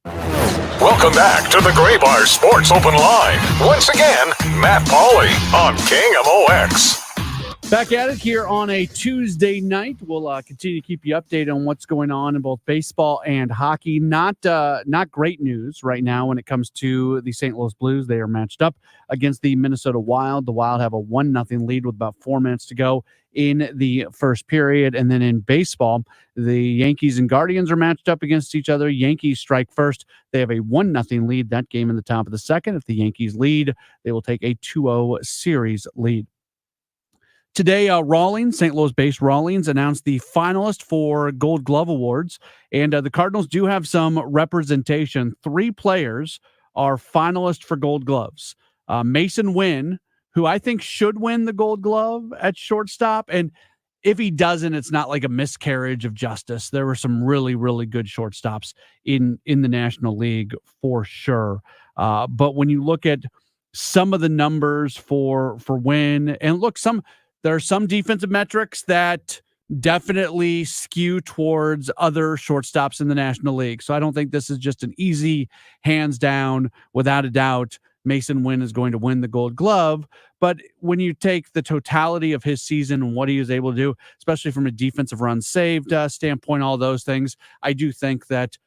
Welcome back to the Gray Bar Sports Open Line. Once again, Matt Pauley on King MOX. Back at it here on a Tuesday night. We'll continue to keep you updated on what's going on in both baseball and hockey. Not great news right now when it comes to the St. Louis Blues. They are matched up against the Minnesota Wild. The Wild have a 1-0 lead with about 4 minutes to go in the first period. And then in baseball, the Yankees and Guardians are matched up against each other. Yankees strike first. They have a 1-0 lead. That game in the top of the second. If the Yankees lead, they will take a 2-0 series lead. Today, Rawlings, St. Louis-based Rawlings, announced the finalist for Gold Glove Awards, and the Cardinals do have some representation. 3 players are finalists for Gold Gloves. Mason Wynn, who I think should win the Gold Glove at shortstop, and if he doesn't, it's not like a miscarriage of justice. There were some really, really good shortstops in the National League for sure. But when you look at some of the numbers for Wynn, and look, there are some defensive metrics that definitely skew towards other shortstops in the National League. So I don't think this is just an easy, hands down, without a doubt, Mason Wynn is going to win the Gold Glove. But when you take the totality of his season and what he was able to do, especially from a defensive run saved standpoint, all those things, I do think that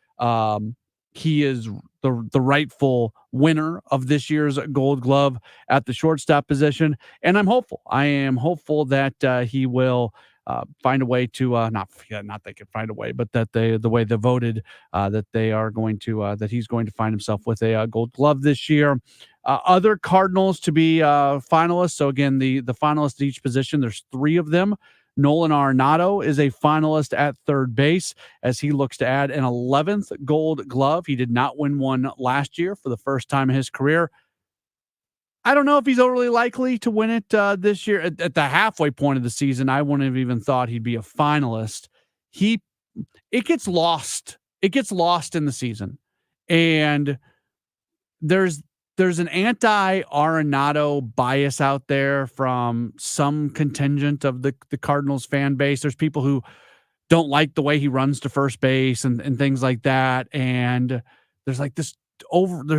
he is the rightful winner of this year's Gold Glove at the shortstop position. And I'm hopeful. I am hopeful that he will find a way to not they can find a way, but that the way they voted that they are going to that he's going to find himself with a Gold Glove this year. Other Cardinals to be finalists. So again, the finalists at each position, there's 3 of them. Nolan Arenado is a finalist at third base as he looks to add an 11th Gold Glove. He did not win one last year for the first time in his career. I don't know if he's overly likely to win it this year. At the halfway point of the season, I wouldn't have even thought he'd be a finalist. It gets lost. It gets lost in the season. And there's an anti-Arenado bias out there from some contingent of the Cardinals fan base. There's people who don't like the way he runs to first base and things like that. And there's like there's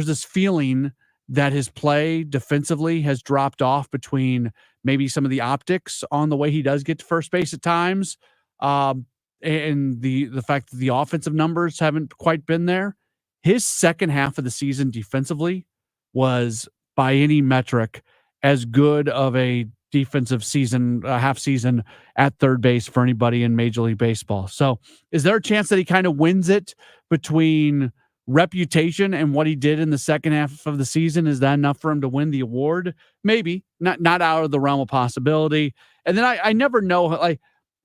this feeling that his play defensively has dropped off between maybe some of the optics on the way he does get to first base at times. And the fact that the offensive numbers haven't quite been there. His second half of the season defensively was by any metric as good of a defensive season, half season at third base for anybody in Major League Baseball. So is there a chance that he kind of wins it between reputation and what he did in the second half of the season? Is that enough for him to win the award? Maybe not out of the realm of possibility. And then I never know, like,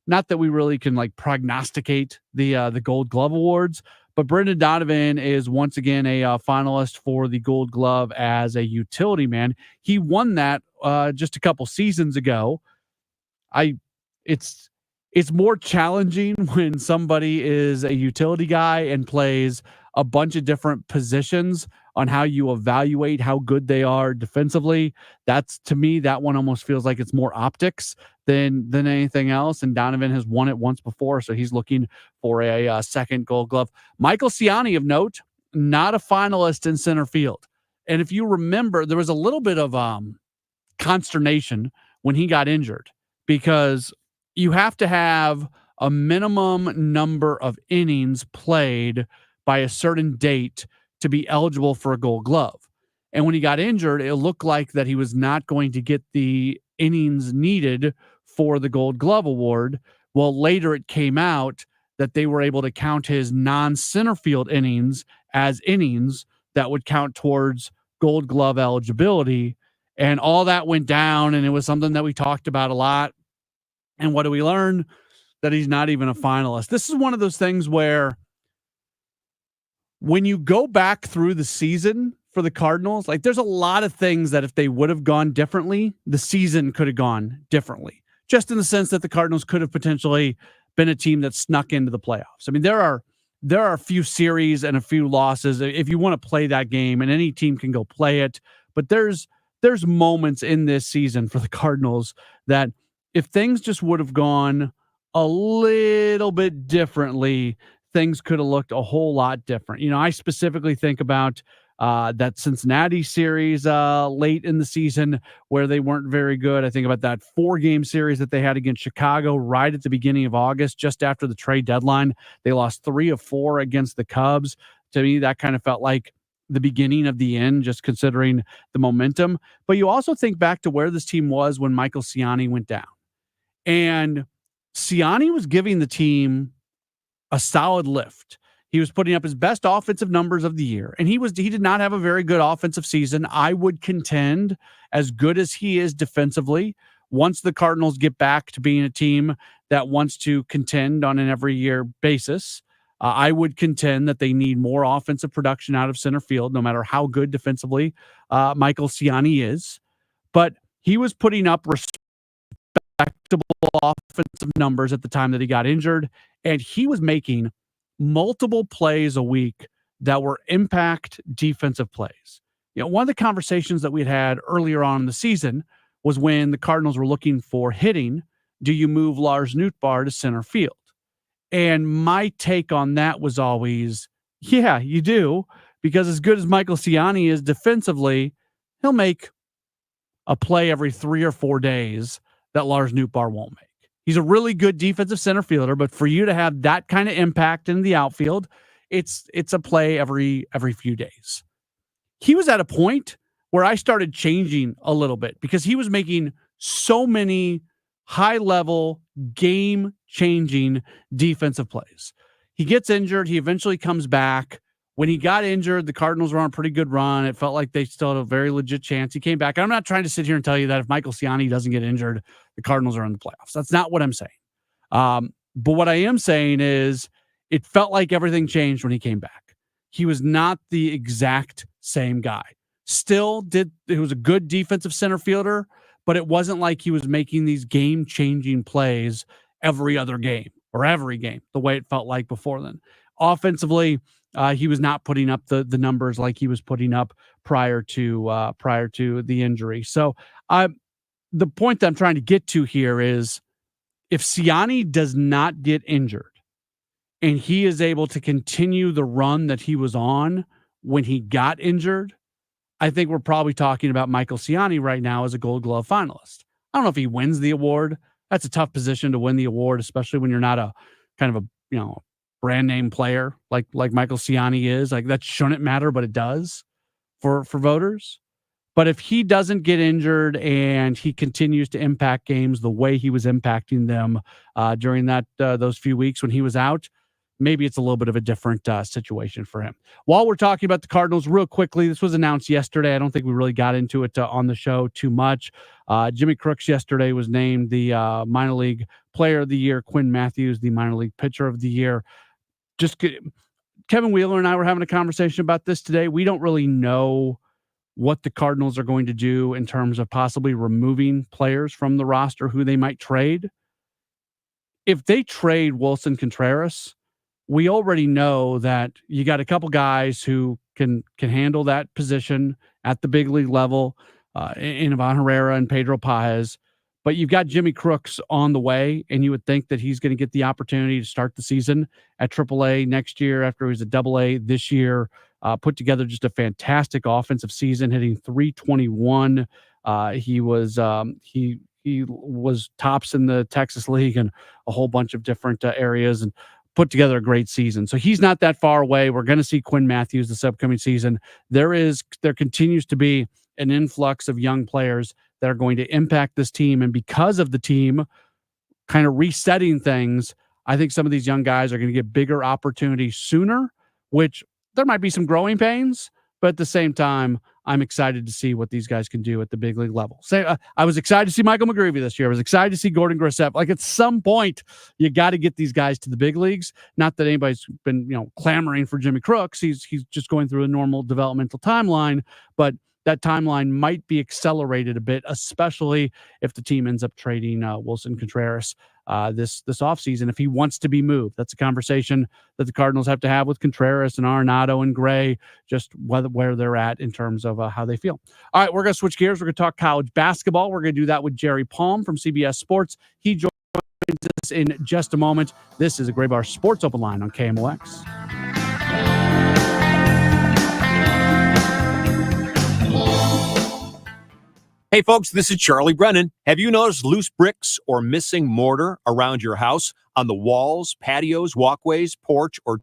not that we really can like prognosticate the Gold Glove Awards, but Brendan Donovan is once again a finalist for the Gold Glove as a utility man. He won that just a couple seasons ago. It's more challenging when somebody is a utility guy and plays a bunch of different positions on how you evaluate how good they are defensively. That's, to me, that one almost feels like it's more optics than anything else. And Donovan has won it once before, so he's looking for a second Gold Glove. Michael Ciani, of note, not a finalist in center field. And if you remember, there was a little bit of consternation when he got injured because you have to have a minimum number of innings played by a certain date to be eligible for a Gold Glove. And when he got injured, it looked like that he was not going to get the innings needed for the Gold Glove Award. Well, later it came out that they were able to count his non-center field innings as innings that would count towards Gold Glove eligibility. And all that went down, and it was something that we talked about a lot. And what do we learn? That he's not even a finalist. This is one of those things where when you go back through the season for the Cardinals, like there's a lot of things that if they would have gone differently, the season could have gone differently. Just in the sense that the Cardinals could have potentially been a team that snuck into the playoffs. I mean, there are a few series and a few losses if you want to play that game, and any team can go play it. But there's moments in this season for the Cardinals that if things just would have gone a little bit differently, things could have looked a whole lot different. I specifically think about that Cincinnati series late in the season where they weren't very good. I think about that 4-game series that they had against Chicago right at the beginning of August, just after the trade deadline. They lost 3 of 4 against the Cubs. To me, that kind of felt like the beginning of the end, just considering the momentum. But you also think back to where this team was when Michael Ciani went down. And Ciani was giving the team a solid lift. He was putting up his best offensive numbers of the year, and he did not have a very good offensive season. I would contend, as good as he is defensively, once the Cardinals get back to being a team that wants to contend on an every year basis, I would contend that they need more offensive production out of center field, no matter how good defensively Michael Ciani is. But he was putting up respectable offensive numbers at the time that he got injured, and he was making multiple plays a week that were impact defensive plays. One of the conversations that we had earlier on in the season was when the Cardinals were looking for hitting, do you move Lars Nootbaar to center field? And my take on that was always, yeah, you do, because as good as Michael Ciani is defensively, he'll make a play every 3 or 4 days that Lars Nootbaar won't make. He's a really good defensive center fielder, but for you to have that kind of impact in the outfield, it's a play every few days. He was at a point where I started changing a little bit because he was making so many high-level, game-changing defensive plays. He gets injured. He eventually comes back. When he got injured, the Cardinals were on a pretty good run. It felt like they still had a very legit chance. He came back. I'm not trying to sit here and tell you that if Michael Ciani doesn't get injured, the Cardinals are in the playoffs. That's not what I'm saying. But what I am saying is it felt like everything changed when he came back. He was not the exact same guy. He was a good defensive center fielder, but it wasn't like he was making these game-changing plays every other game or every game, the way it felt like before then. Offensively, he was not putting up the numbers like he was putting up prior to the injury. So the point that I'm trying to get to here is if Ciani does not get injured and he is able to continue the run that he was on when he got injured, I think we're probably talking about Michael Ciani right now as a Gold Glove finalist. I don't know if he wins the award. That's a tough position to win the award, especially when you're not a kind of a brand name player like Michael Ciani is. Like, that shouldn't matter, but it does for voters. But if he doesn't get injured and he continues to impact games the way he was impacting them during those few weeks when he was out, maybe it's a little bit of a different situation for him. While we're talking about the Cardinals real quickly, this was announced yesterday. I don't think we really got into it on the show too much. Jimmy Crooks yesterday was named the minor league player of the year. Quinn Matthews, the minor league pitcher of the year. Kevin Wheeler and I were having a conversation about this today. We don't really know what the Cardinals are going to do in terms of possibly removing players from the roster who they might trade. If they trade Wilson Contreras, we already know that you got a couple guys who can handle that position at the big league level, in Ivan Herrera and Pedro Paez. But you've got Jimmy Crooks on the way, and you would think that he's going to get the opportunity to start the season at AAA next year after he was at AA this year. Put together just a fantastic offensive season, hitting .321. He was tops in the Texas League and a whole bunch of different areas, and put together a great season. So he's not that far away. We're going to see Quinn Matthews this upcoming season. There continues to be an influx of young players that are going to impact this team. And because of the team kind of resetting things, I think some of these young guys are going to get bigger opportunities sooner, which there might be some growing pains, but at the same time, I'm excited to see what these guys can do at the big league level. I was excited to see Michael McGreevy this year. I was excited to see Gordon Gracef. Like, at some point, you got to get these guys to the big leagues. Not that anybody's been, clamoring for Jimmy Crooks. He's just going through a normal developmental timeline, but that timeline might be accelerated a bit, especially if the team ends up trading Wilson Contreras this offseason if he wants to be moved. That's a conversation that the Cardinals have to have with Contreras and Arenado and Gray, just where they're at in terms of how they feel. All right, we're going to switch gears. We're going to talk college basketball. We're going to do that with Jerry Palm from CBS Sports. He joins us in just a moment. This is a Gray Bar Sports Open Line on KMOX. Hey folks, this is Charlie Brennan. Have you noticed loose bricks or missing mortar around your house, on the walls, patios, walkways, porch, or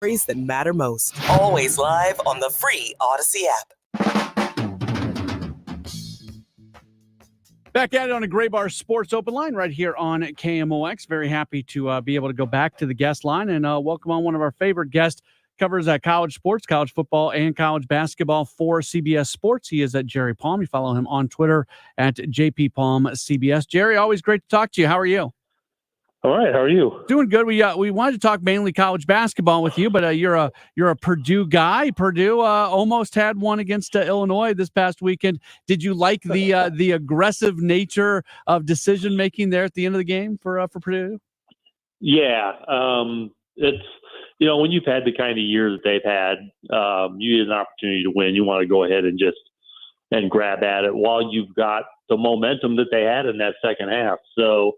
that matter most. Always live on the free Odyssey app. Back at it on a Gray Bar Sports Open Line right here on KMOX. Very happy to be able to go back to the guest line and welcome on one of our favorite guests. Covers college sports, college football, and college basketball for CBS Sports. He is at Jerry Palm. You follow him on Twitter at JP Palm CBS. Jerry, always great to talk to you. How are you? All right. How are you? Doing good. We wanted to talk mainly college basketball with you, but you're a Purdue guy. Purdue almost had one against Illinois this past weekend. Did you like the aggressive nature of decision making there at the end of the game for Purdue? Yeah, it's when you've had the kind of year that they've had, you get an opportunity to win. You want to go ahead and grab at it while you've got the momentum that they had in that second half. So.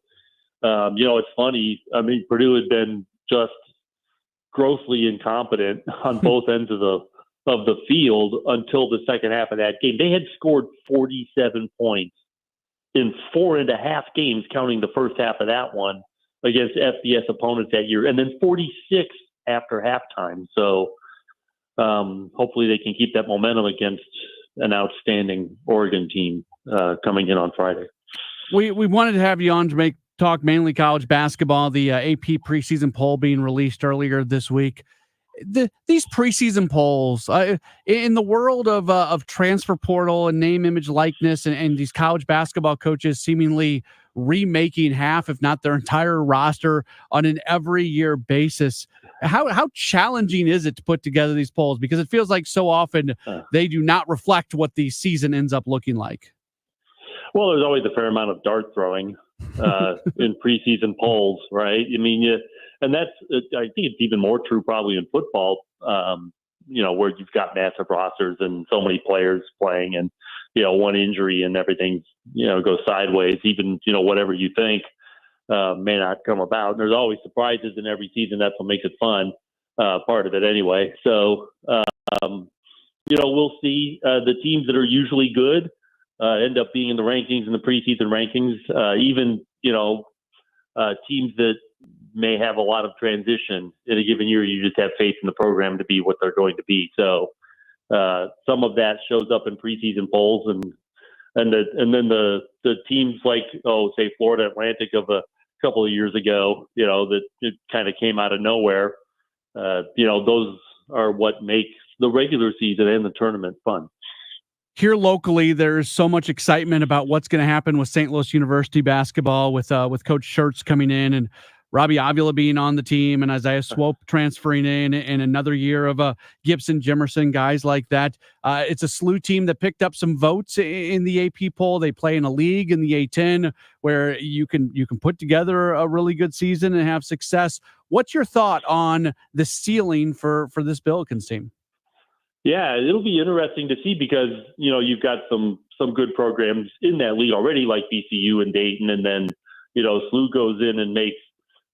It's funny. I mean, Purdue had been just grossly incompetent on both ends of the field until the second half of that game. They had scored 47 points in 4.5 games, counting the first half of that one against FBS opponents that year, and then 46 after halftime. So hopefully they can keep that momentum against an outstanding Oregon team coming in on Friday. We wanted to have you on to talk mainly college basketball. The AP preseason poll being released earlier this week. These preseason polls in the world of transfer portal and name, image, likeness, and these college basketball coaches seemingly remaking half, if not their entire roster on an every year basis. How challenging is it to put together these polls? Because it feels like so often they do not reflect what the season ends up looking like. Well, there's always a fair amount of dart throwing in preseason polls, right? I mean, and that's, I think it's even more true probably in football, where you've got massive rosters and so many players playing and, one injury and everything, goes sideways. Even, whatever you think may not come about. And there's always surprises in every season. That's what makes it fun, part of it anyway. So, we'll see the teams that are usually good end up being in the rankings, in the preseason rankings, even, teams that may have a lot of transition in a given year. You just have faith in the program to be what they're going to be. So some of that shows up in preseason polls and then the teams like, say Florida Atlantic of a couple of years ago, that it kind of came out of nowhere. Those are what makes the regular season and the tournament fun. Here locally, there's so much excitement about what's going to happen with St. Louis University basketball with Coach Schertz coming in and Robbie Avila being on the team and Isaiah Swope transferring in and another year of Gibson, Jimerson, guys like that. It's a SLU team that picked up some votes in the AP poll. They play in a league in the A-10 where you can put together a really good season and have success. What's your thought on the ceiling for this Billikens team? Yeah, it'll be interesting to see because, you've got some good programs in that league already, like VCU and Dayton. And then, SLU goes in and makes,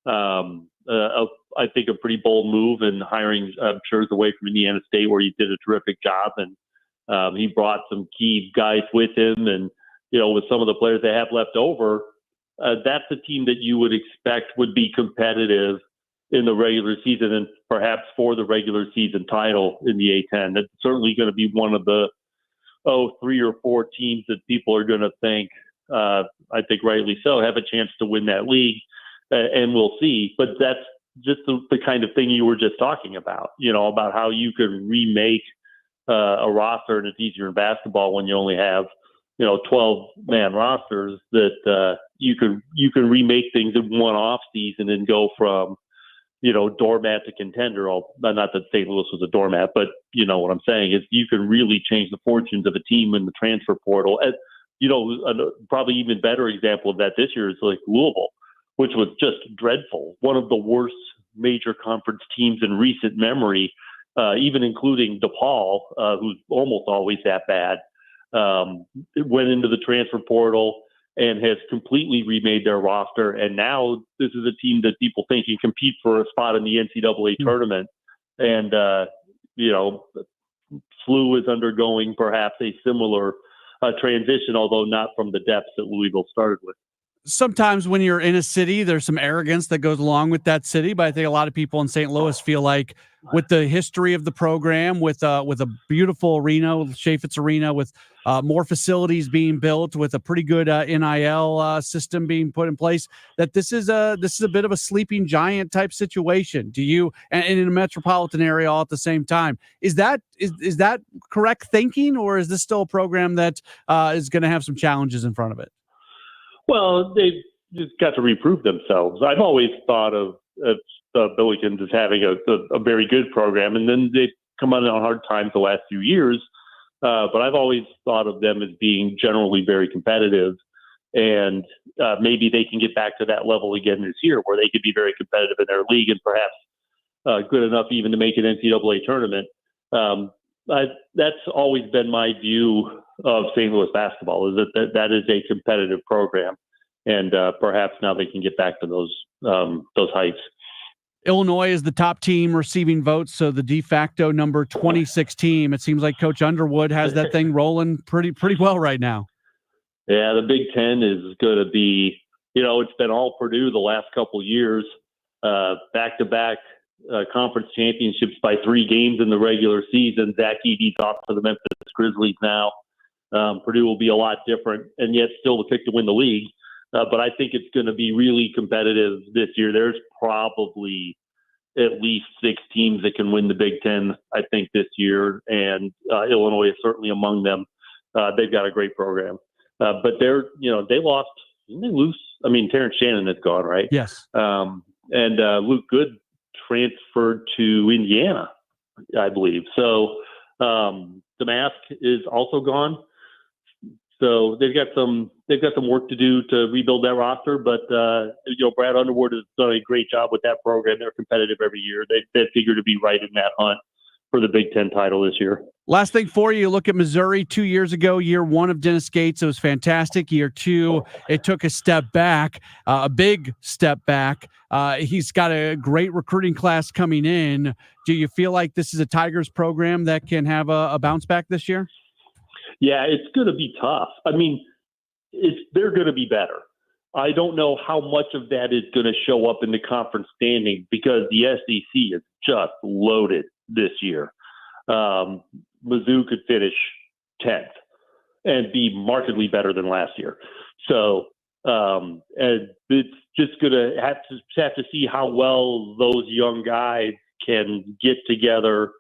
I think, a pretty bold move in hiring Schertz away from Indiana State, where he did a terrific job. And he brought some key guys with him. And, with some of the players they have left over, that's a team that you would expect would be competitive in the regular season and perhaps for the regular season title in the A-10. That's certainly going to be one of the 3 or 4 teams that people are going to think, I think rightly so, have a chance to win that league, and we'll see. But that's just the kind of thing you were just talking about, about how you could remake a roster, and it's easier in basketball when you only have 12-man rosters that you can remake things in one off season and go from doormat to contender. Not that St. Louis was a doormat, but what I'm saying is you can really change the fortunes of a team in the transfer portal. And, probably even better example of that this year is like Louisville, which was just dreadful. One of the worst major conference teams in recent memory, even including DePaul, who's almost always that bad, went into the transfer portal and has completely remade their roster. And now this is a team that people think can compete for a spot in the NCAA tournament. And, SLU is undergoing perhaps a similar transition, although not from the depths that Louisville started with. sometimes when you're in a city, there's some arrogance that goes along with that city. But I think a lot of people in St. Louis feel like with the history of the program, with a beautiful arena, with Chaifetz Arena, with more facilities being built, with a pretty good NIL system being put in place, that this is a bit of a sleeping giant type situation. Do you, and in a metropolitan area all at the same time, is that correct thinking, or is this still a program that is going to have some challenges in front of it? Well, they've just got to reprove themselves. I've always thought of the Billikens as having a very good program, and then they've come on hard times the last few years. But I've always thought of them as being generally very competitive, and maybe they can get back to that level again this year, where they could be very competitive in their league and perhaps good enough even to make an NCAA tournament. That's always been my view of St. Louis basketball, is that is a competitive program, and perhaps now they can get back to those heights. Illinois is the top team receiving votes, so the de facto number 26 team. It seems like Coach Underwood has that thing rolling pretty well right now. Yeah, the Big Ten is going to be, it's been all Purdue the last couple of years, back-to-back conference championships by 3 games in the regular season. Zach Edey's off to the Memphis Grizzlies now. Purdue will be a lot different, and yet still the pick to win the league. But I think it's going to be really competitive this year. There's probably at least 6 teams that can win the Big Ten, I think, this year, and Illinois is certainly among them. They've got a great program. But they lost. Didn't they lose? I mean, Terrence Shannon is gone, right? Yes. And Luke Good transferred to Indiana, I believe. So Damask is also gone. So they've got some work to do to rebuild that roster, but Brad Underwood has done a great job with that program. They're competitive every year. They figure to be right in that hunt for the Big Ten title this year. Last thing for you, look at Missouri 2 years ago, year 1 of Dennis Gates. It was fantastic. Year 2, it took a step back, a big step back. He's got a great recruiting class coming in. Do you feel like this is a Tigers program that can have a bounce back this year? Yeah, it's going to be tough. I mean, they're going to be better. I don't know how much of that is going to show up in the conference standing, because the SEC is just loaded this year. Mizzou could finish 10th and be markedly better than last year. So, and it's just going to have to see how well those young guys can get together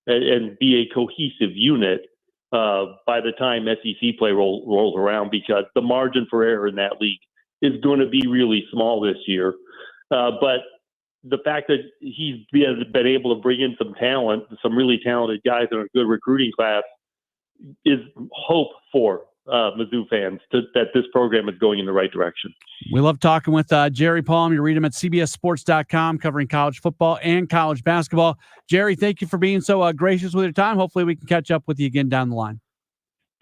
and be a cohesive unit by the time SEC play rolls around, because the margin for error in that league is going to be really small this year. But the fact that he's been able to bring in some talent, some really talented guys in a good recruiting class, is hope for Mizzou fans that this program is going in the right direction. We love talking with Jerry Palm. You read him at cbssports.com, covering college football and college basketball. Jerry, thank you for being so gracious with your time. Hopefully we can catch up with you again down the line.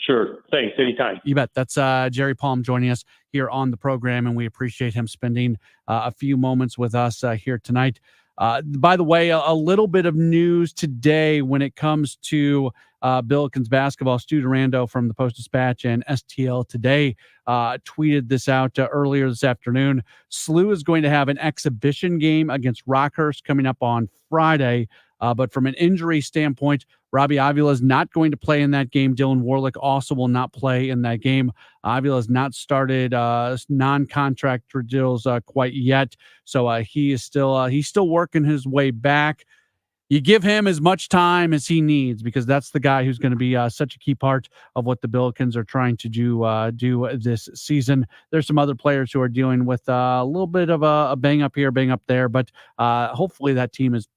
Sure. Thanks. Anytime. You bet. That's Jerry Palm joining us here on the program, and we appreciate him spending a few moments with us here tonight. By the way, a little bit of news today when it comes to Billikens basketball. Stu Durando from the Post-Dispatch and STL Today tweeted this out earlier this afternoon. SLU is going to have an exhibition game against Rockhurst coming up on Friday. But from an injury standpoint, Robbie Avila is not going to play in that game. Dylan Warlick also will not play in that game. Avila has not started non-contract deals quite yet, so he's still working his way back. You give him as much time as he needs, because that's the guy who's going to be such a key part of what the Billikens are trying to do this season. There's some other players who are dealing with a little bit of a bang up here, bang up there, but hopefully that team is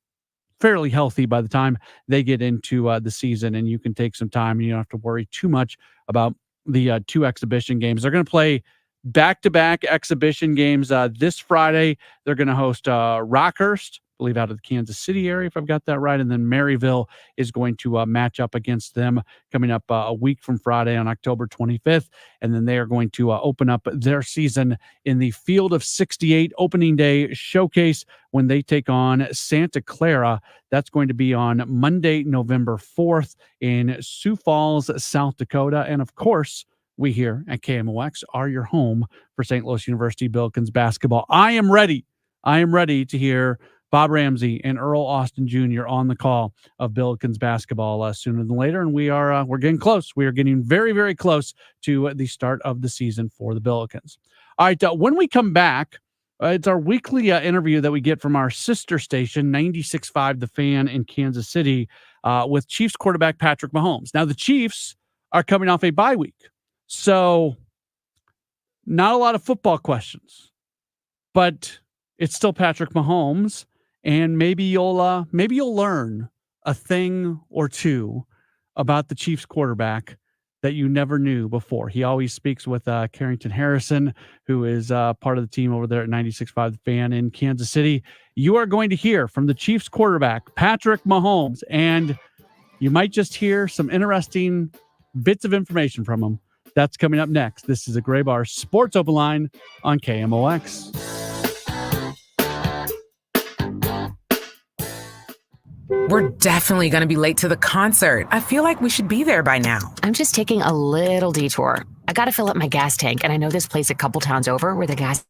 fairly healthy by the time they get into the season, and you can take some time and you don't have to worry too much about the 2 exhibition games. They're going to play back-to-back exhibition games this Friday. They're going to host Rockhurst, I believe out of the Kansas City area, if I've got that right. And then Maryville is going to match up against them coming up a week from Friday on October 25th. And then they are going to open up their season in the Field of 68 opening day showcase when they take on Santa Clara. That's going to be on Monday, November 4th in Sioux Falls, South Dakota. And of course, we here at KMOX are your home for St. Louis University Billikens basketball. I am ready to hear Bob Ramsey and Earl Austin Jr. on the call of Billikens basketball sooner than later, and we're getting close. We are getting very, very close to the start of the season for the Billikens. All right, when we come back, it's our weekly interview that we get from our sister station, 96.5 The Fan in Kansas City, with Chiefs quarterback Patrick Mahomes. Now, the Chiefs are coming off a bye week, so not a lot of football questions, but it's still Patrick Mahomes. And maybe you'll learn a thing or two about the Chiefs quarterback that you never knew before. He always speaks with Carrington Harrison, who is part of the team over there at 96.5 The Fan in Kansas City. You are going to hear from the Chiefs quarterback, Patrick Mahomes, and you might just hear some interesting bits of information from him. That's coming up next. This is a Gray Bar Sports Open Line on KMOX. We're definitely going to be late to the concert. I feel like we should be there by now. I'm just taking a little detour. I got to fill up my gas tank, and I know this place a couple towns over where the gas...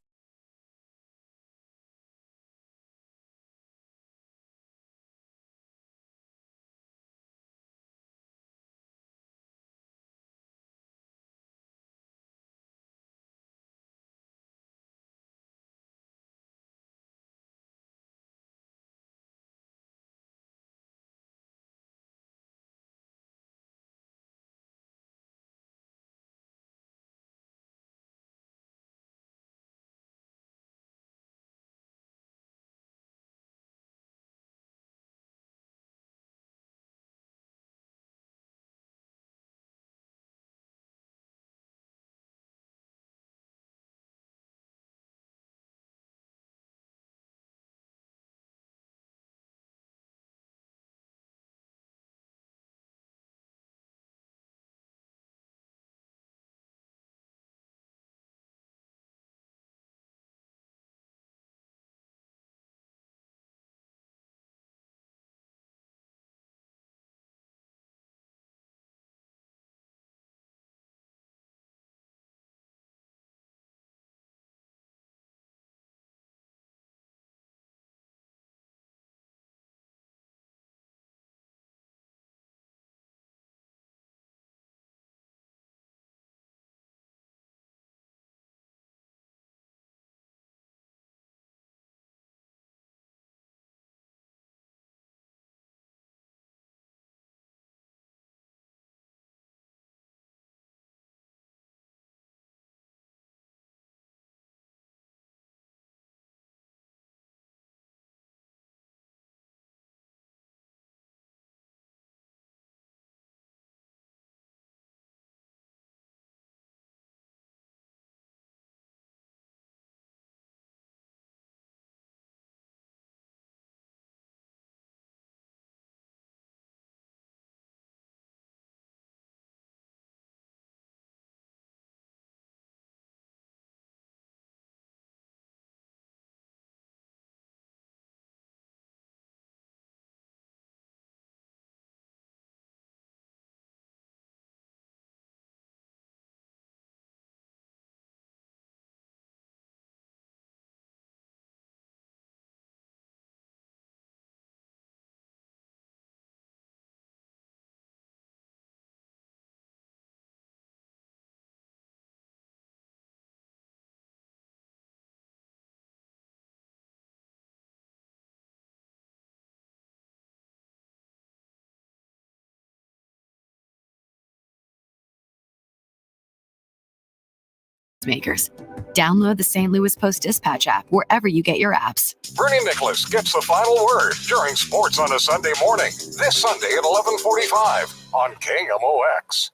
makers. Download the St. Louis Post-Dispatch app wherever you get your apps. Bernie Nicholas gets the final word during sports on a Sunday morning. This Sunday at 11:45 on KMOX.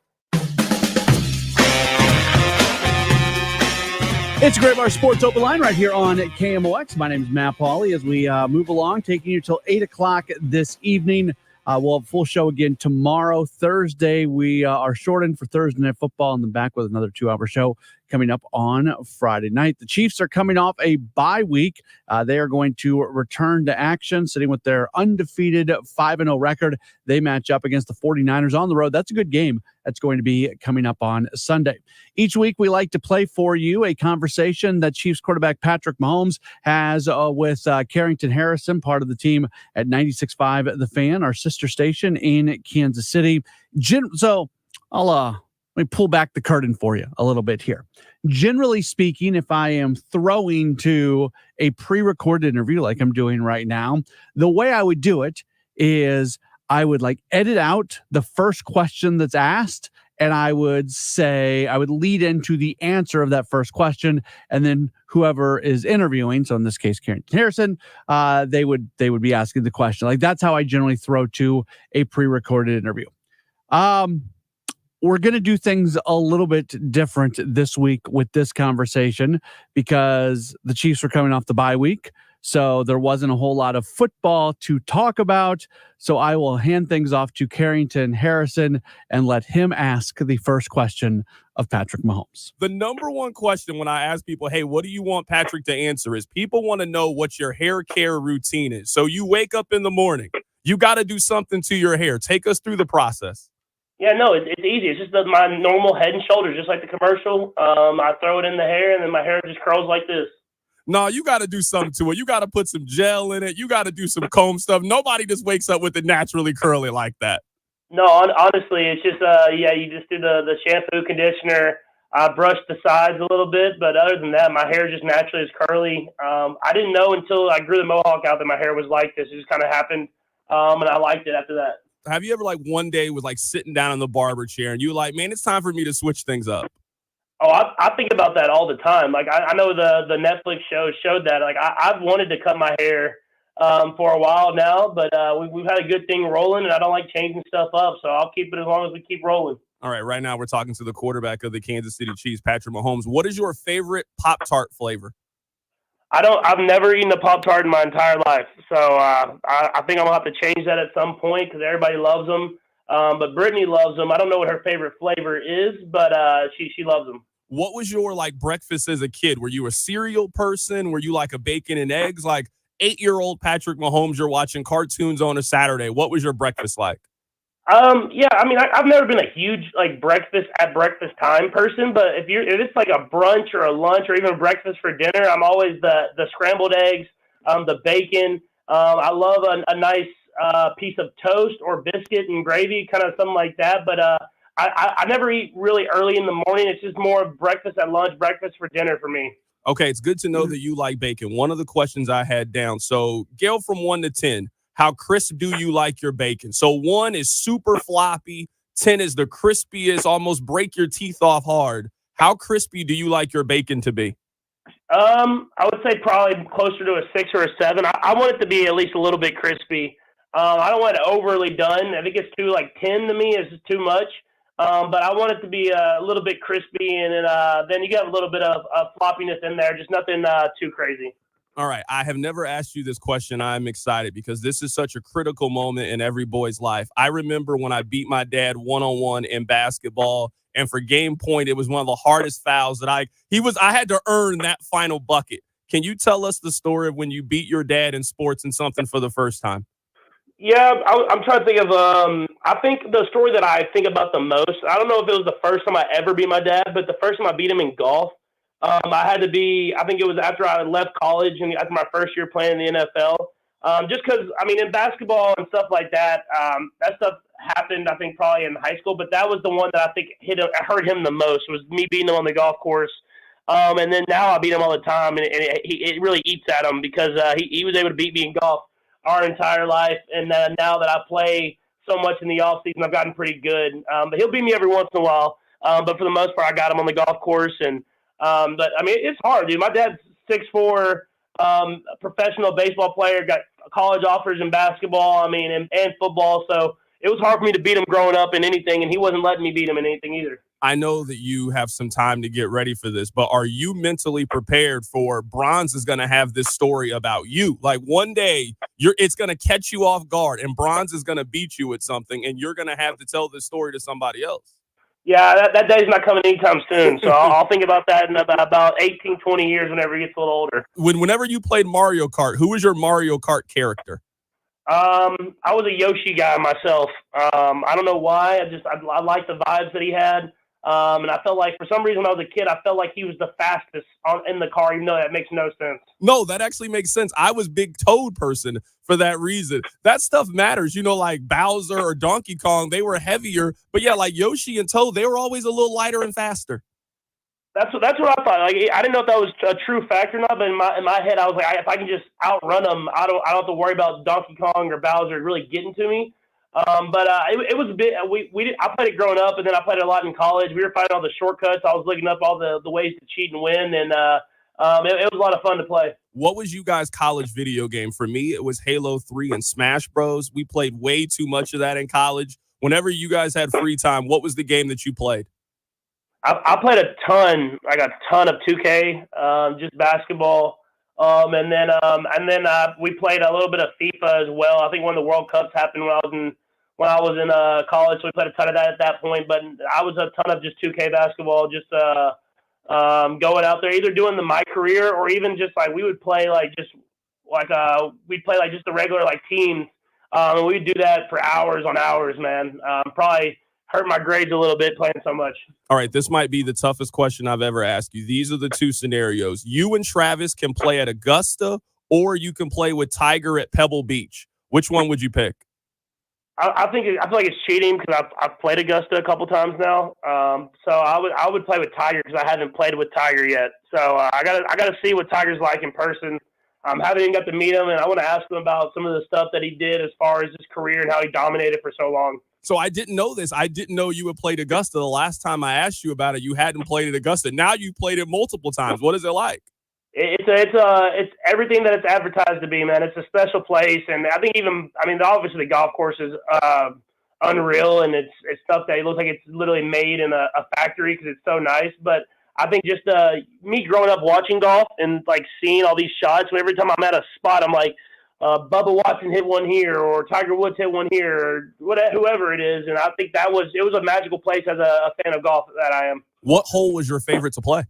It's a Gray Bar Sports Open Line right here on KMOX. My name is Matt Pauley. As we move along, taking you till 8 o'clock this evening. We'll have a full show again tomorrow, Thursday. We are shortened for Thursday Night Football and then back with another 2-hour show coming up on Friday night. The Chiefs are coming off a bye week. They are going to return to action, sitting with their undefeated 5-0 record. They match up against the 49ers on the road. That's a good game. That's going to be coming up on Sunday. Each week, we like to play for you a conversation that Chiefs quarterback Patrick Mahomes has with Carrington Harrison, part of the team at 96.5 The Fan, our sister station in Kansas City. So let me pull back the curtain for you a little bit here. Generally speaking, if I am throwing to a pre-recorded interview like I'm doing right now, the way I would do it is I would edit out the first question that's asked, and I would lead into the answer of that first question, and then whoever is interviewing, so in this case Carrington Harrison, they would be asking the question. That's how I generally throw to a pre-recorded interview. We're going to do things a little bit different this week with this conversation because the Chiefs were coming off the bye week. So there wasn't a whole lot of football to talk about. So I will hand things off to Carrington Harrison and let him ask the first question of Patrick Mahomes. The number one question when I ask people, hey, what do you want Patrick to answer, is people want to know what your hair care routine is. So you wake up in the morning, you got to do something to your hair. Take us through the process. Yeah, no, it's easy. It's just my normal Head and Shoulders, just like the commercial. I throw it in the hair, and then my hair just curls like this. No, you got to do something to it. You got to put some gel in it. You got to do some comb stuff. Nobody just wakes up with it naturally curly like that. No, honestly, it's just, you just do the shampoo, conditioner. I brush the sides a little bit, but other than that, my hair just naturally is curly. I didn't know until I grew the mohawk out that my hair was like this. It just kind of happened, and I liked it after that. Have you ever one day was sitting down in the barber chair and you man, it's time for me to switch things up? Oh, I think about that all the time. I know the Netflix show showed that. I've wanted to cut my hair for a while now, but we've had a good thing rolling, and I don't like changing stuff up, so I'll keep it as long as we keep rolling. All right now we're talking to the quarterback of the Kansas City Chiefs, Patrick Mahomes. What is your favorite Pop-Tart flavor? I've never eaten a Pop-Tart in my entire life, so I think I'm gonna have to change that at some point because everybody loves them. But Brittany loves them. I don't know what her favorite flavor is, but she loves them. What was your breakfast as a kid? Were you a cereal person? Were you a bacon and eggs? 8-year-old Patrick Mahomes, you're watching cartoons on a Saturday. What was your breakfast like? Yeah, I've never been a huge breakfast at breakfast time person, but if it's a brunch or a lunch or even breakfast for dinner, I'm always the scrambled eggs, the bacon. I love a nice piece of toast or biscuit and gravy, kind of something like that. But I never eat really early in the morning. It's just more breakfast at lunch, breakfast for dinner for me. Okay, it's good to know that you like bacon. One of the questions I had down. So, scale from 1 to 10. How crisp do you like your bacon? So 1 is super floppy. 10 is the crispiest, almost break your teeth off hard. How crispy do you like your bacon to be? I would say probably closer to a 6 or a 7. I want it to be at least a little bit crispy. I don't want it overly done. I think it's too 10 to me is too much. But I want it to be a little bit crispy, and then you got a little bit of floppiness in there, just nothing too crazy. All right. I have never asked you this question. I'm excited because this is such a critical moment in every boy's life. I remember when I beat my dad one-on-one in basketball, and for game point, it was one of the hardest fouls that I had to earn that final bucket. Can you tell us the story of when you beat your dad in sports and something for the first time? Yeah, I'm trying to think of, I think the story that I think about the most, I don't know if it was the first time I ever beat my dad, but the first time I beat him in golf, I think it was after I left college and after my first year playing in the NFL. Just because, in basketball and stuff like that, that stuff happened, I think, probably in high school, but that was the one that I think hurt him the most, was me beating him on the golf course. And then now I beat him all the time, and it really eats at him because he was able to beat me in golf our entire life, and now that I play so much in the off season, I've gotten pretty good. But he'll beat me every once in a while. But for the most part, I got him on the golf course, and it's hard, dude. My dad's 6'4", professional baseball player, got college offers in basketball, and football. So it was hard for me to beat him growing up in anything, and he wasn't letting me beat him in anything either. I know that you have some time to get ready for this, but are you mentally prepared for Bronze is going to have this story about you? One day it's going to catch you off guard and Bronze is going to beat you at something and you're going to have to tell this story to somebody else. Yeah, that day's not coming anytime soon. So I'll think about that in about 18, 20 years whenever he gets a little older. Whenever you played Mario Kart, who was your Mario Kart character? I was a Yoshi guy myself. I don't know why. I liked the vibes that he had. And I felt like for some reason when I was a kid, I felt like he was the fastest in the car, even though that makes no sense. No, that actually makes sense. I was big Toad person for that reason. That stuff matters. Like Bowser or Donkey Kong, they were heavier. But yeah, like Yoshi and Toad, they were always a little lighter and faster. That's what I thought. Like I didn't know if that was a true fact or not, but in my head, I was like, if I can just outrun them, I don't have to worry about Donkey Kong or Bowser really getting to me. But it was a bit. I played it growing up, and then I played it a lot in college. We were finding all the shortcuts. I was looking up all the ways to cheat and win, and it was a lot of fun to play. What was you guys' college video game? For me, it was Halo 3 and Smash Bros. We played way too much of that in college. Whenever you guys had free time, what was the game that you played? I played a ton of 2K, just basketball. And then we played a little bit of FIFA as well. I think when the World Cups happened when I was in college, so we played a ton of that at that point. But I was a ton of just 2K basketball, just going out there, either doing my career or even just like we would play we'd play like just the regular like teams. And we'd do that for hours on hours, man. Probably hurt my grades a little bit playing so much. All right, this might be the toughest question I've ever asked you. These are the two scenarios. You and Travis can play at Augusta, or you can play with Tiger at Pebble Beach. Which one would you pick? I feel like it's cheating because I've played Augusta a couple times now. So I would play with Tiger because I haven't played with Tiger yet. So I gotta see what Tiger's like in person. I haven't even got to meet him, and I want to ask him about some of the stuff that he did as far as his career and how he dominated for so long. So I didn't know this. I didn't know you had played Augusta. The last time I asked you about it, you hadn't played at Augusta. Now you played it multiple times. What is it like? It's everything that it's advertised to be, man. It's a special place, and I think obviously the golf course is unreal, and it's stuff that it looks like it's literally made in a factory because it's so nice. But I think just me growing up watching golf and like seeing all these shots, and every time I'm at a spot, I'm like, Bubba Watson hit one here, or Tiger Woods hit one here, or whoever it is. And I think it was a magical place as a fan of golf that I am. What hole was your favorite to play?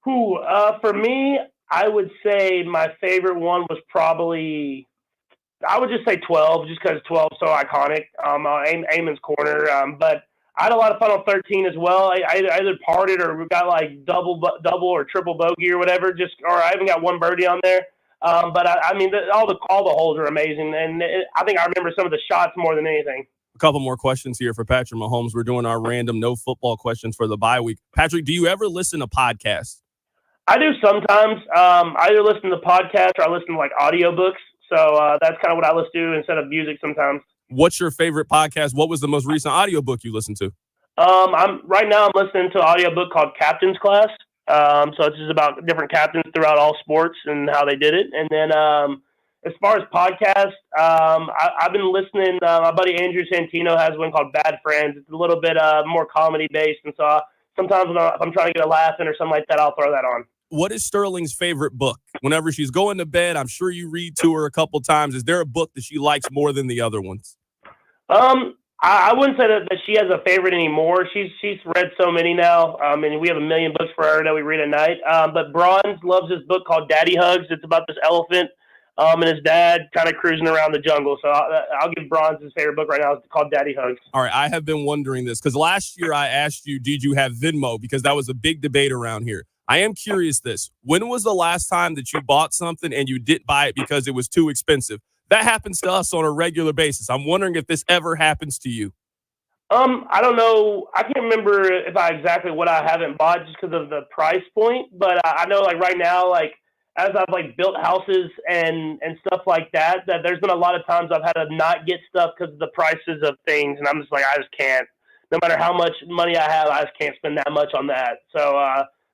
For me, I would say my favorite one was probably, I would just say 12, just because 12 is so iconic. Amon's Corner. But I had a lot of fun on 13 as well. I either parted or got like double or triple bogey or whatever. Or I even got one birdie on there. But all the holes are amazing, and I think I remember some of the shots more than anything. A couple more questions here for Patrick Mahomes. We're doing our random no football questions for the bye week. Patrick, do you ever listen to podcasts? I do sometimes. I either listen to podcasts or I listen to like audiobooks. So that's kind of what I listen to instead of music sometimes. What's your favorite podcast? What was the most recent audiobook you listened to? Right now I'm listening to an audiobook called Captain's Class. So it's just about different captains throughout all sports and how they did it. And then as far as podcasts, I've been listening. My buddy Andrew Santino has one called Bad Friends. It's a little bit more comedy based. And so sometimes if I'm trying to get a laugh in or something like that, I'll throw that on. What is Sterling's favorite book? Whenever she's going to bed, I'm sure you read to her a couple times. Is there a book that she likes more than the other ones? I wouldn't say that she has a favorite anymore. She's read so many now. And we have 1 million books for her that we read at night. But Bronze loves this book called Daddy Hugs. It's about this elephant and his dad kind of cruising around the jungle. So I'll give Bronze his favorite book right now. It's called Daddy Hugs. All right. I have been wondering this because last year I asked you, did you have Venmo? Because that was a big debate around here. I am curious when was the last time that you bought something and you didn't buy it because it was too expensive? That happens to us on a regular basis. I'm wondering if this ever happens to you. I don't know. I can't remember exactly what I haven't bought just because of the price point. But I know like right now, like as I've like built houses and stuff like that there's been a lot of times I've had to not get stuff because of the prices of things. And I'm just like, I just can't. No matter how much money I have, I just can't spend that much on that. So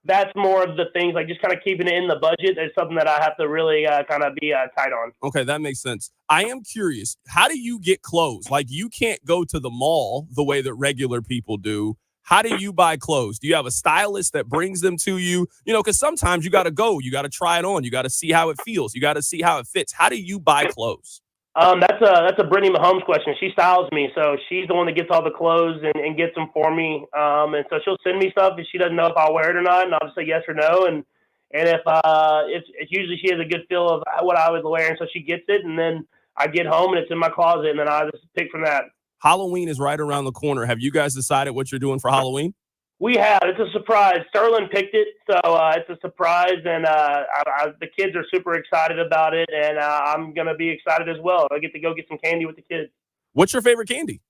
that's more of the things, like just kind of keeping it in the budget is something that I have to really kind of be tight on. Okay, that makes sense. I am curious, how do you get clothes? Like you can't go to the mall the way that regular people do. How do you buy clothes? Do you have a stylist that brings them to you? Because sometimes you got to go. You got to try it on. You got to see how it feels. You got to see how it fits. How do you buy clothes? That's a Brittany Mahomes question. She styles me, so she's the one that gets all the clothes and gets them for me. And so she'll send me stuff, and she doesn't know if I'll wear it or not, and I'll just say yes or no. And if it's usually she has a good feel of what I would wear, and so she gets it, and then I get home and it's in my closet, and then I just pick from that. Halloween is right around the corner. Have you guys decided what you're doing for Halloween? We have. It's a surprise. Sterling picked it, so it's a surprise, and the kids are super excited about it, and I'm going to be excited as well. I get to go get some candy with the kids. What's your favorite candy?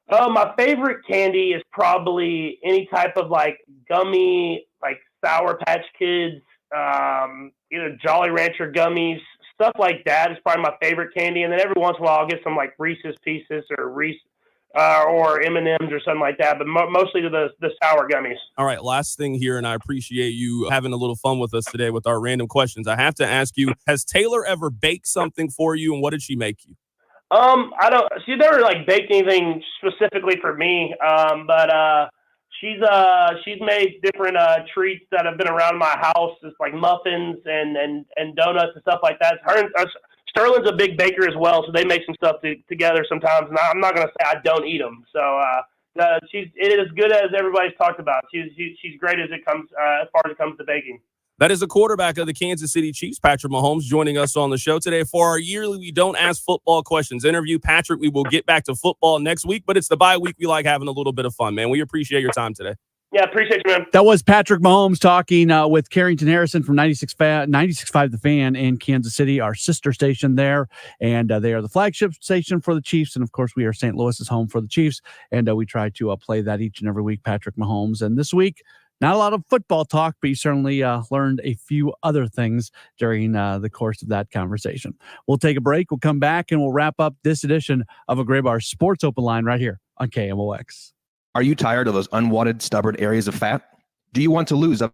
My favorite candy is probably any type of like gummy, like Sour Patch Kids, either Jolly Rancher gummies, stuff like that is probably my favorite candy. And then every once in a while I'll get some like Reese's Pieces or M&Ms or something like that, but mostly to the sour gummies. All right, last thing here, and I appreciate you having a little fun with us today with our random questions. I have to ask you, has Taylor ever baked something for you, and what did she make you? She never like baked anything specifically for me, but she's made different treats that have been around my house. It's like muffins and donuts and stuff like that. Sterling's a big baker as well, so they make some stuff together sometimes. And I'm not going to say I don't eat them. So it is as good as everybody's talked about. She's great as it comes as far as it comes to baking. That is the quarterback of the Kansas City Chiefs, Patrick Mahomes, joining us on the show today. For our yearly We Don't Ask Football Questions interview, Patrick, we will get back to football next week, but it's the bye week. We like having a little bit of fun, man. We appreciate your time today. Yeah, appreciate you, man. That was Patrick Mahomes talking with Carrington Harrison from 96.5 The Fan in Kansas City, our sister station there. And they are the flagship station for the Chiefs. And, of course, we are St. Louis's home for the Chiefs. And we try to play that each and every week, Patrick Mahomes. And this week, not a lot of football talk, but you certainly learned a few other things during the course of that conversation. We'll take a break. We'll come back, and we'll wrap up this edition of a Gray Bar Sports Open Line right here on KMOX. Are you tired of those unwanted, stubborn areas of fat? Do you want to lose up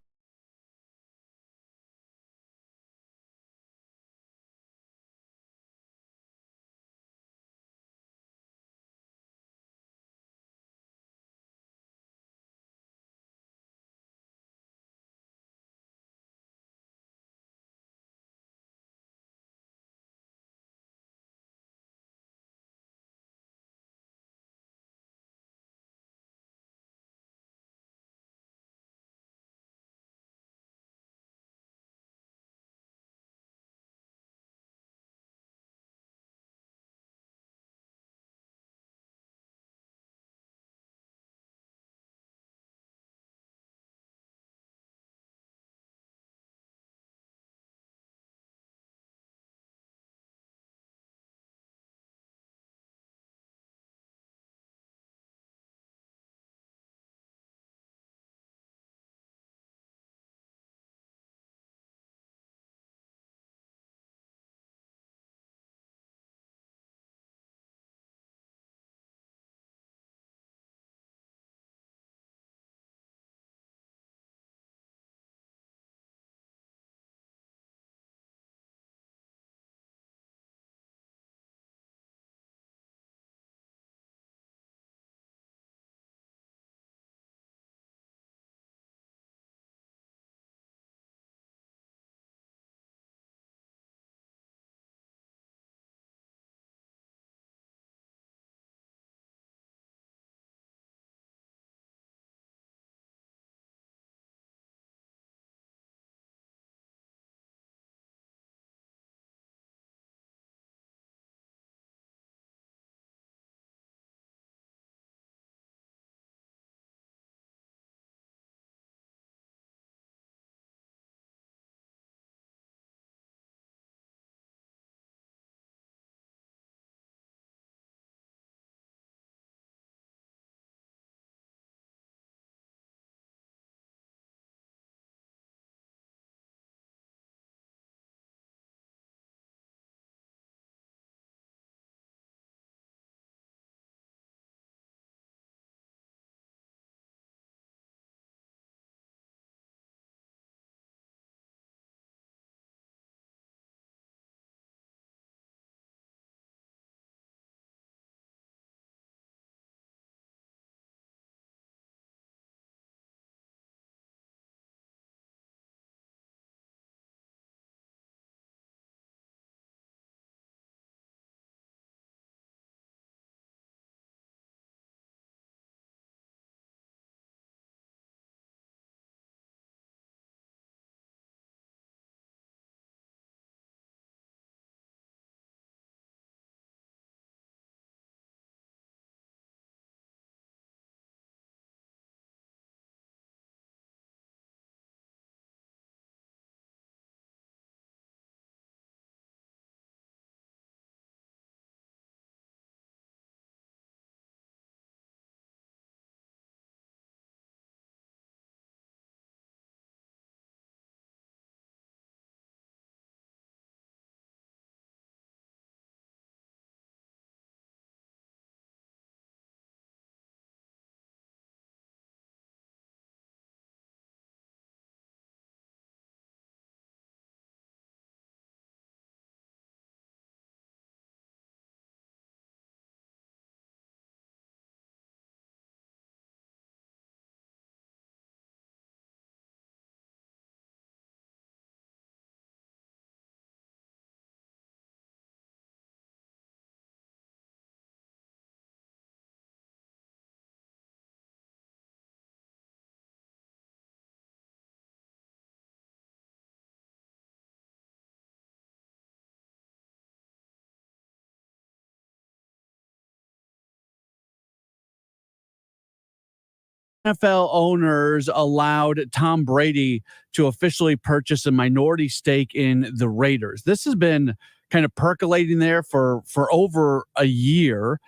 NFL owners allowed Tom Brady to officially purchase a minority stake in the Raiders. This has been kind of percolating there for over a year.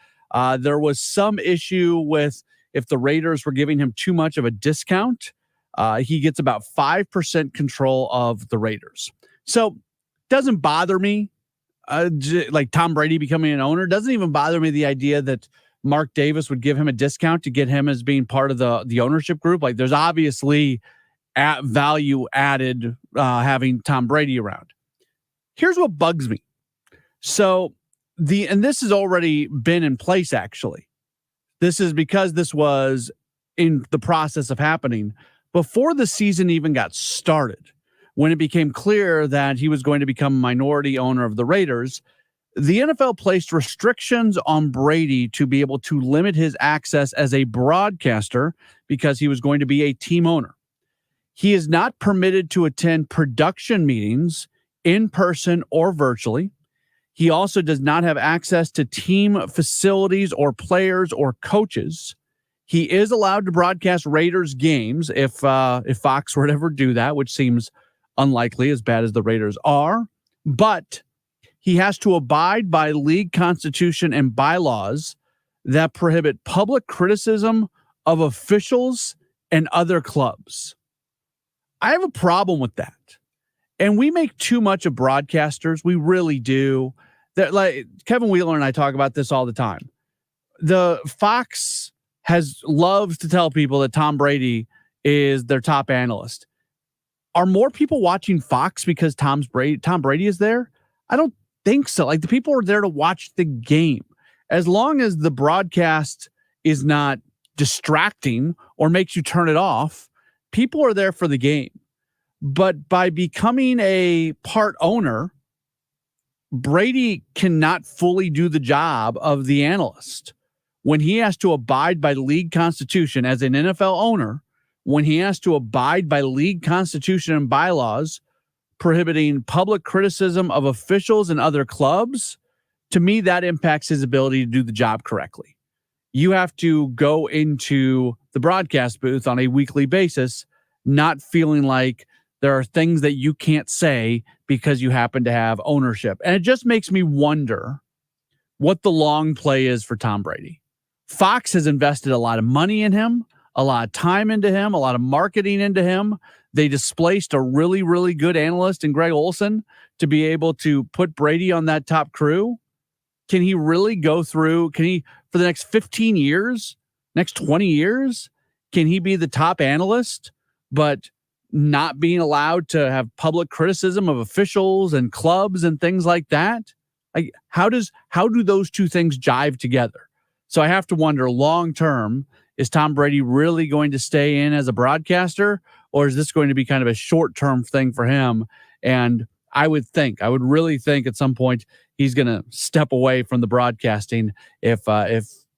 There was some issue with if the Raiders were giving him too much of a discount. He gets about 5% control of the Raiders. So doesn't bother me, like Tom Brady becoming an owner. Doesn't even bother me the idea that Mark Davis would give him a discount to get him as being part of the ownership group. Like there's obviously value added having Tom Brady around. Here's what bugs me. So and this has already been in place, actually. This is because this was in the process of happening before the season even got started. When it became clear that he was going to become a minority owner of the Raiders, the NFL placed restrictions on Brady to be able to limit his access as a broadcaster because he was going to be a team owner. He is not permitted to attend production meetings in person or virtually. He also does not have access to team facilities or players or coaches. He is allowed to broadcast Raiders games if Fox were to ever do that, which seems unlikely as bad as the Raiders are. But he has to abide by league constitution and bylaws that prohibit public criticism of officials and other clubs. I have a problem with that. And we make too much of broadcasters. We really do. That, like Kevin Wheeler and I talk about this all the time. The Fox loves to tell people that Tom Brady is their top analyst. Are more people watching Fox because Tom Brady is there? I don't think so. Like the people are there to watch the game. As long as the broadcast is not distracting or makes you turn it off, people are there for the game. But by becoming a part owner, Brady cannot fully do the job of the analyst. When he has to abide by league constitution as an NFL owner, when he has to abide by league constitution and bylaws prohibiting public criticism of officials and other clubs, to me, that impacts his ability to do the job correctly. You have to go into the broadcast booth on a weekly basis, not feeling like there are things that you can't say because you happen to have ownership. And it just makes me wonder what the long play is for Tom Brady. Fox has invested a lot of money in him, a lot of time into him, a lot of marketing into him. They displaced a really, really good analyst in Greg Olsen to be able to put Brady on that top crew. Can he really go through, for the next 15 years, next 20 years, can he be the top analyst, but not being allowed to have public criticism of officials and clubs and things like that? Like, how do those two things jive together? So I have to wonder, long term, is Tom Brady really going to stay in as a broadcaster, or is this going to be kind of a short term thing for him? And I would really think at some point he's going to step away from the broadcasting if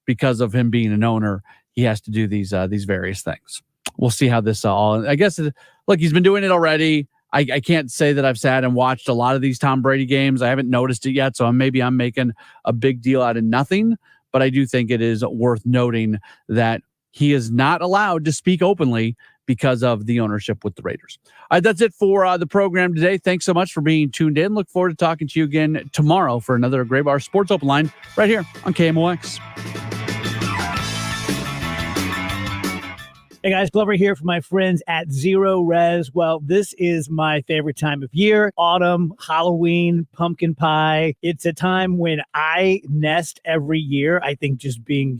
because of him being an owner, he has to do these various things. We'll see how this all. I guess look, he's been doing it already. I can't say that I've sat and watched a lot of these Tom Brady games. I haven't noticed it yet, so maybe I'm making a big deal out of nothing. But I do think it is worth noting that he is not allowed to speak openly because of the ownership with the Raiders. All right, that's it for the program today. Thanks so much for being tuned in. Look forward to talking to you again tomorrow for another Gray Bar Sports Open Line right here on KMOX. Hey guys, Glover here for my friends at Zero Res. Well, this is my favorite time of year. Autumn, Halloween, pumpkin pie. It's a time when I nest every year. I think just being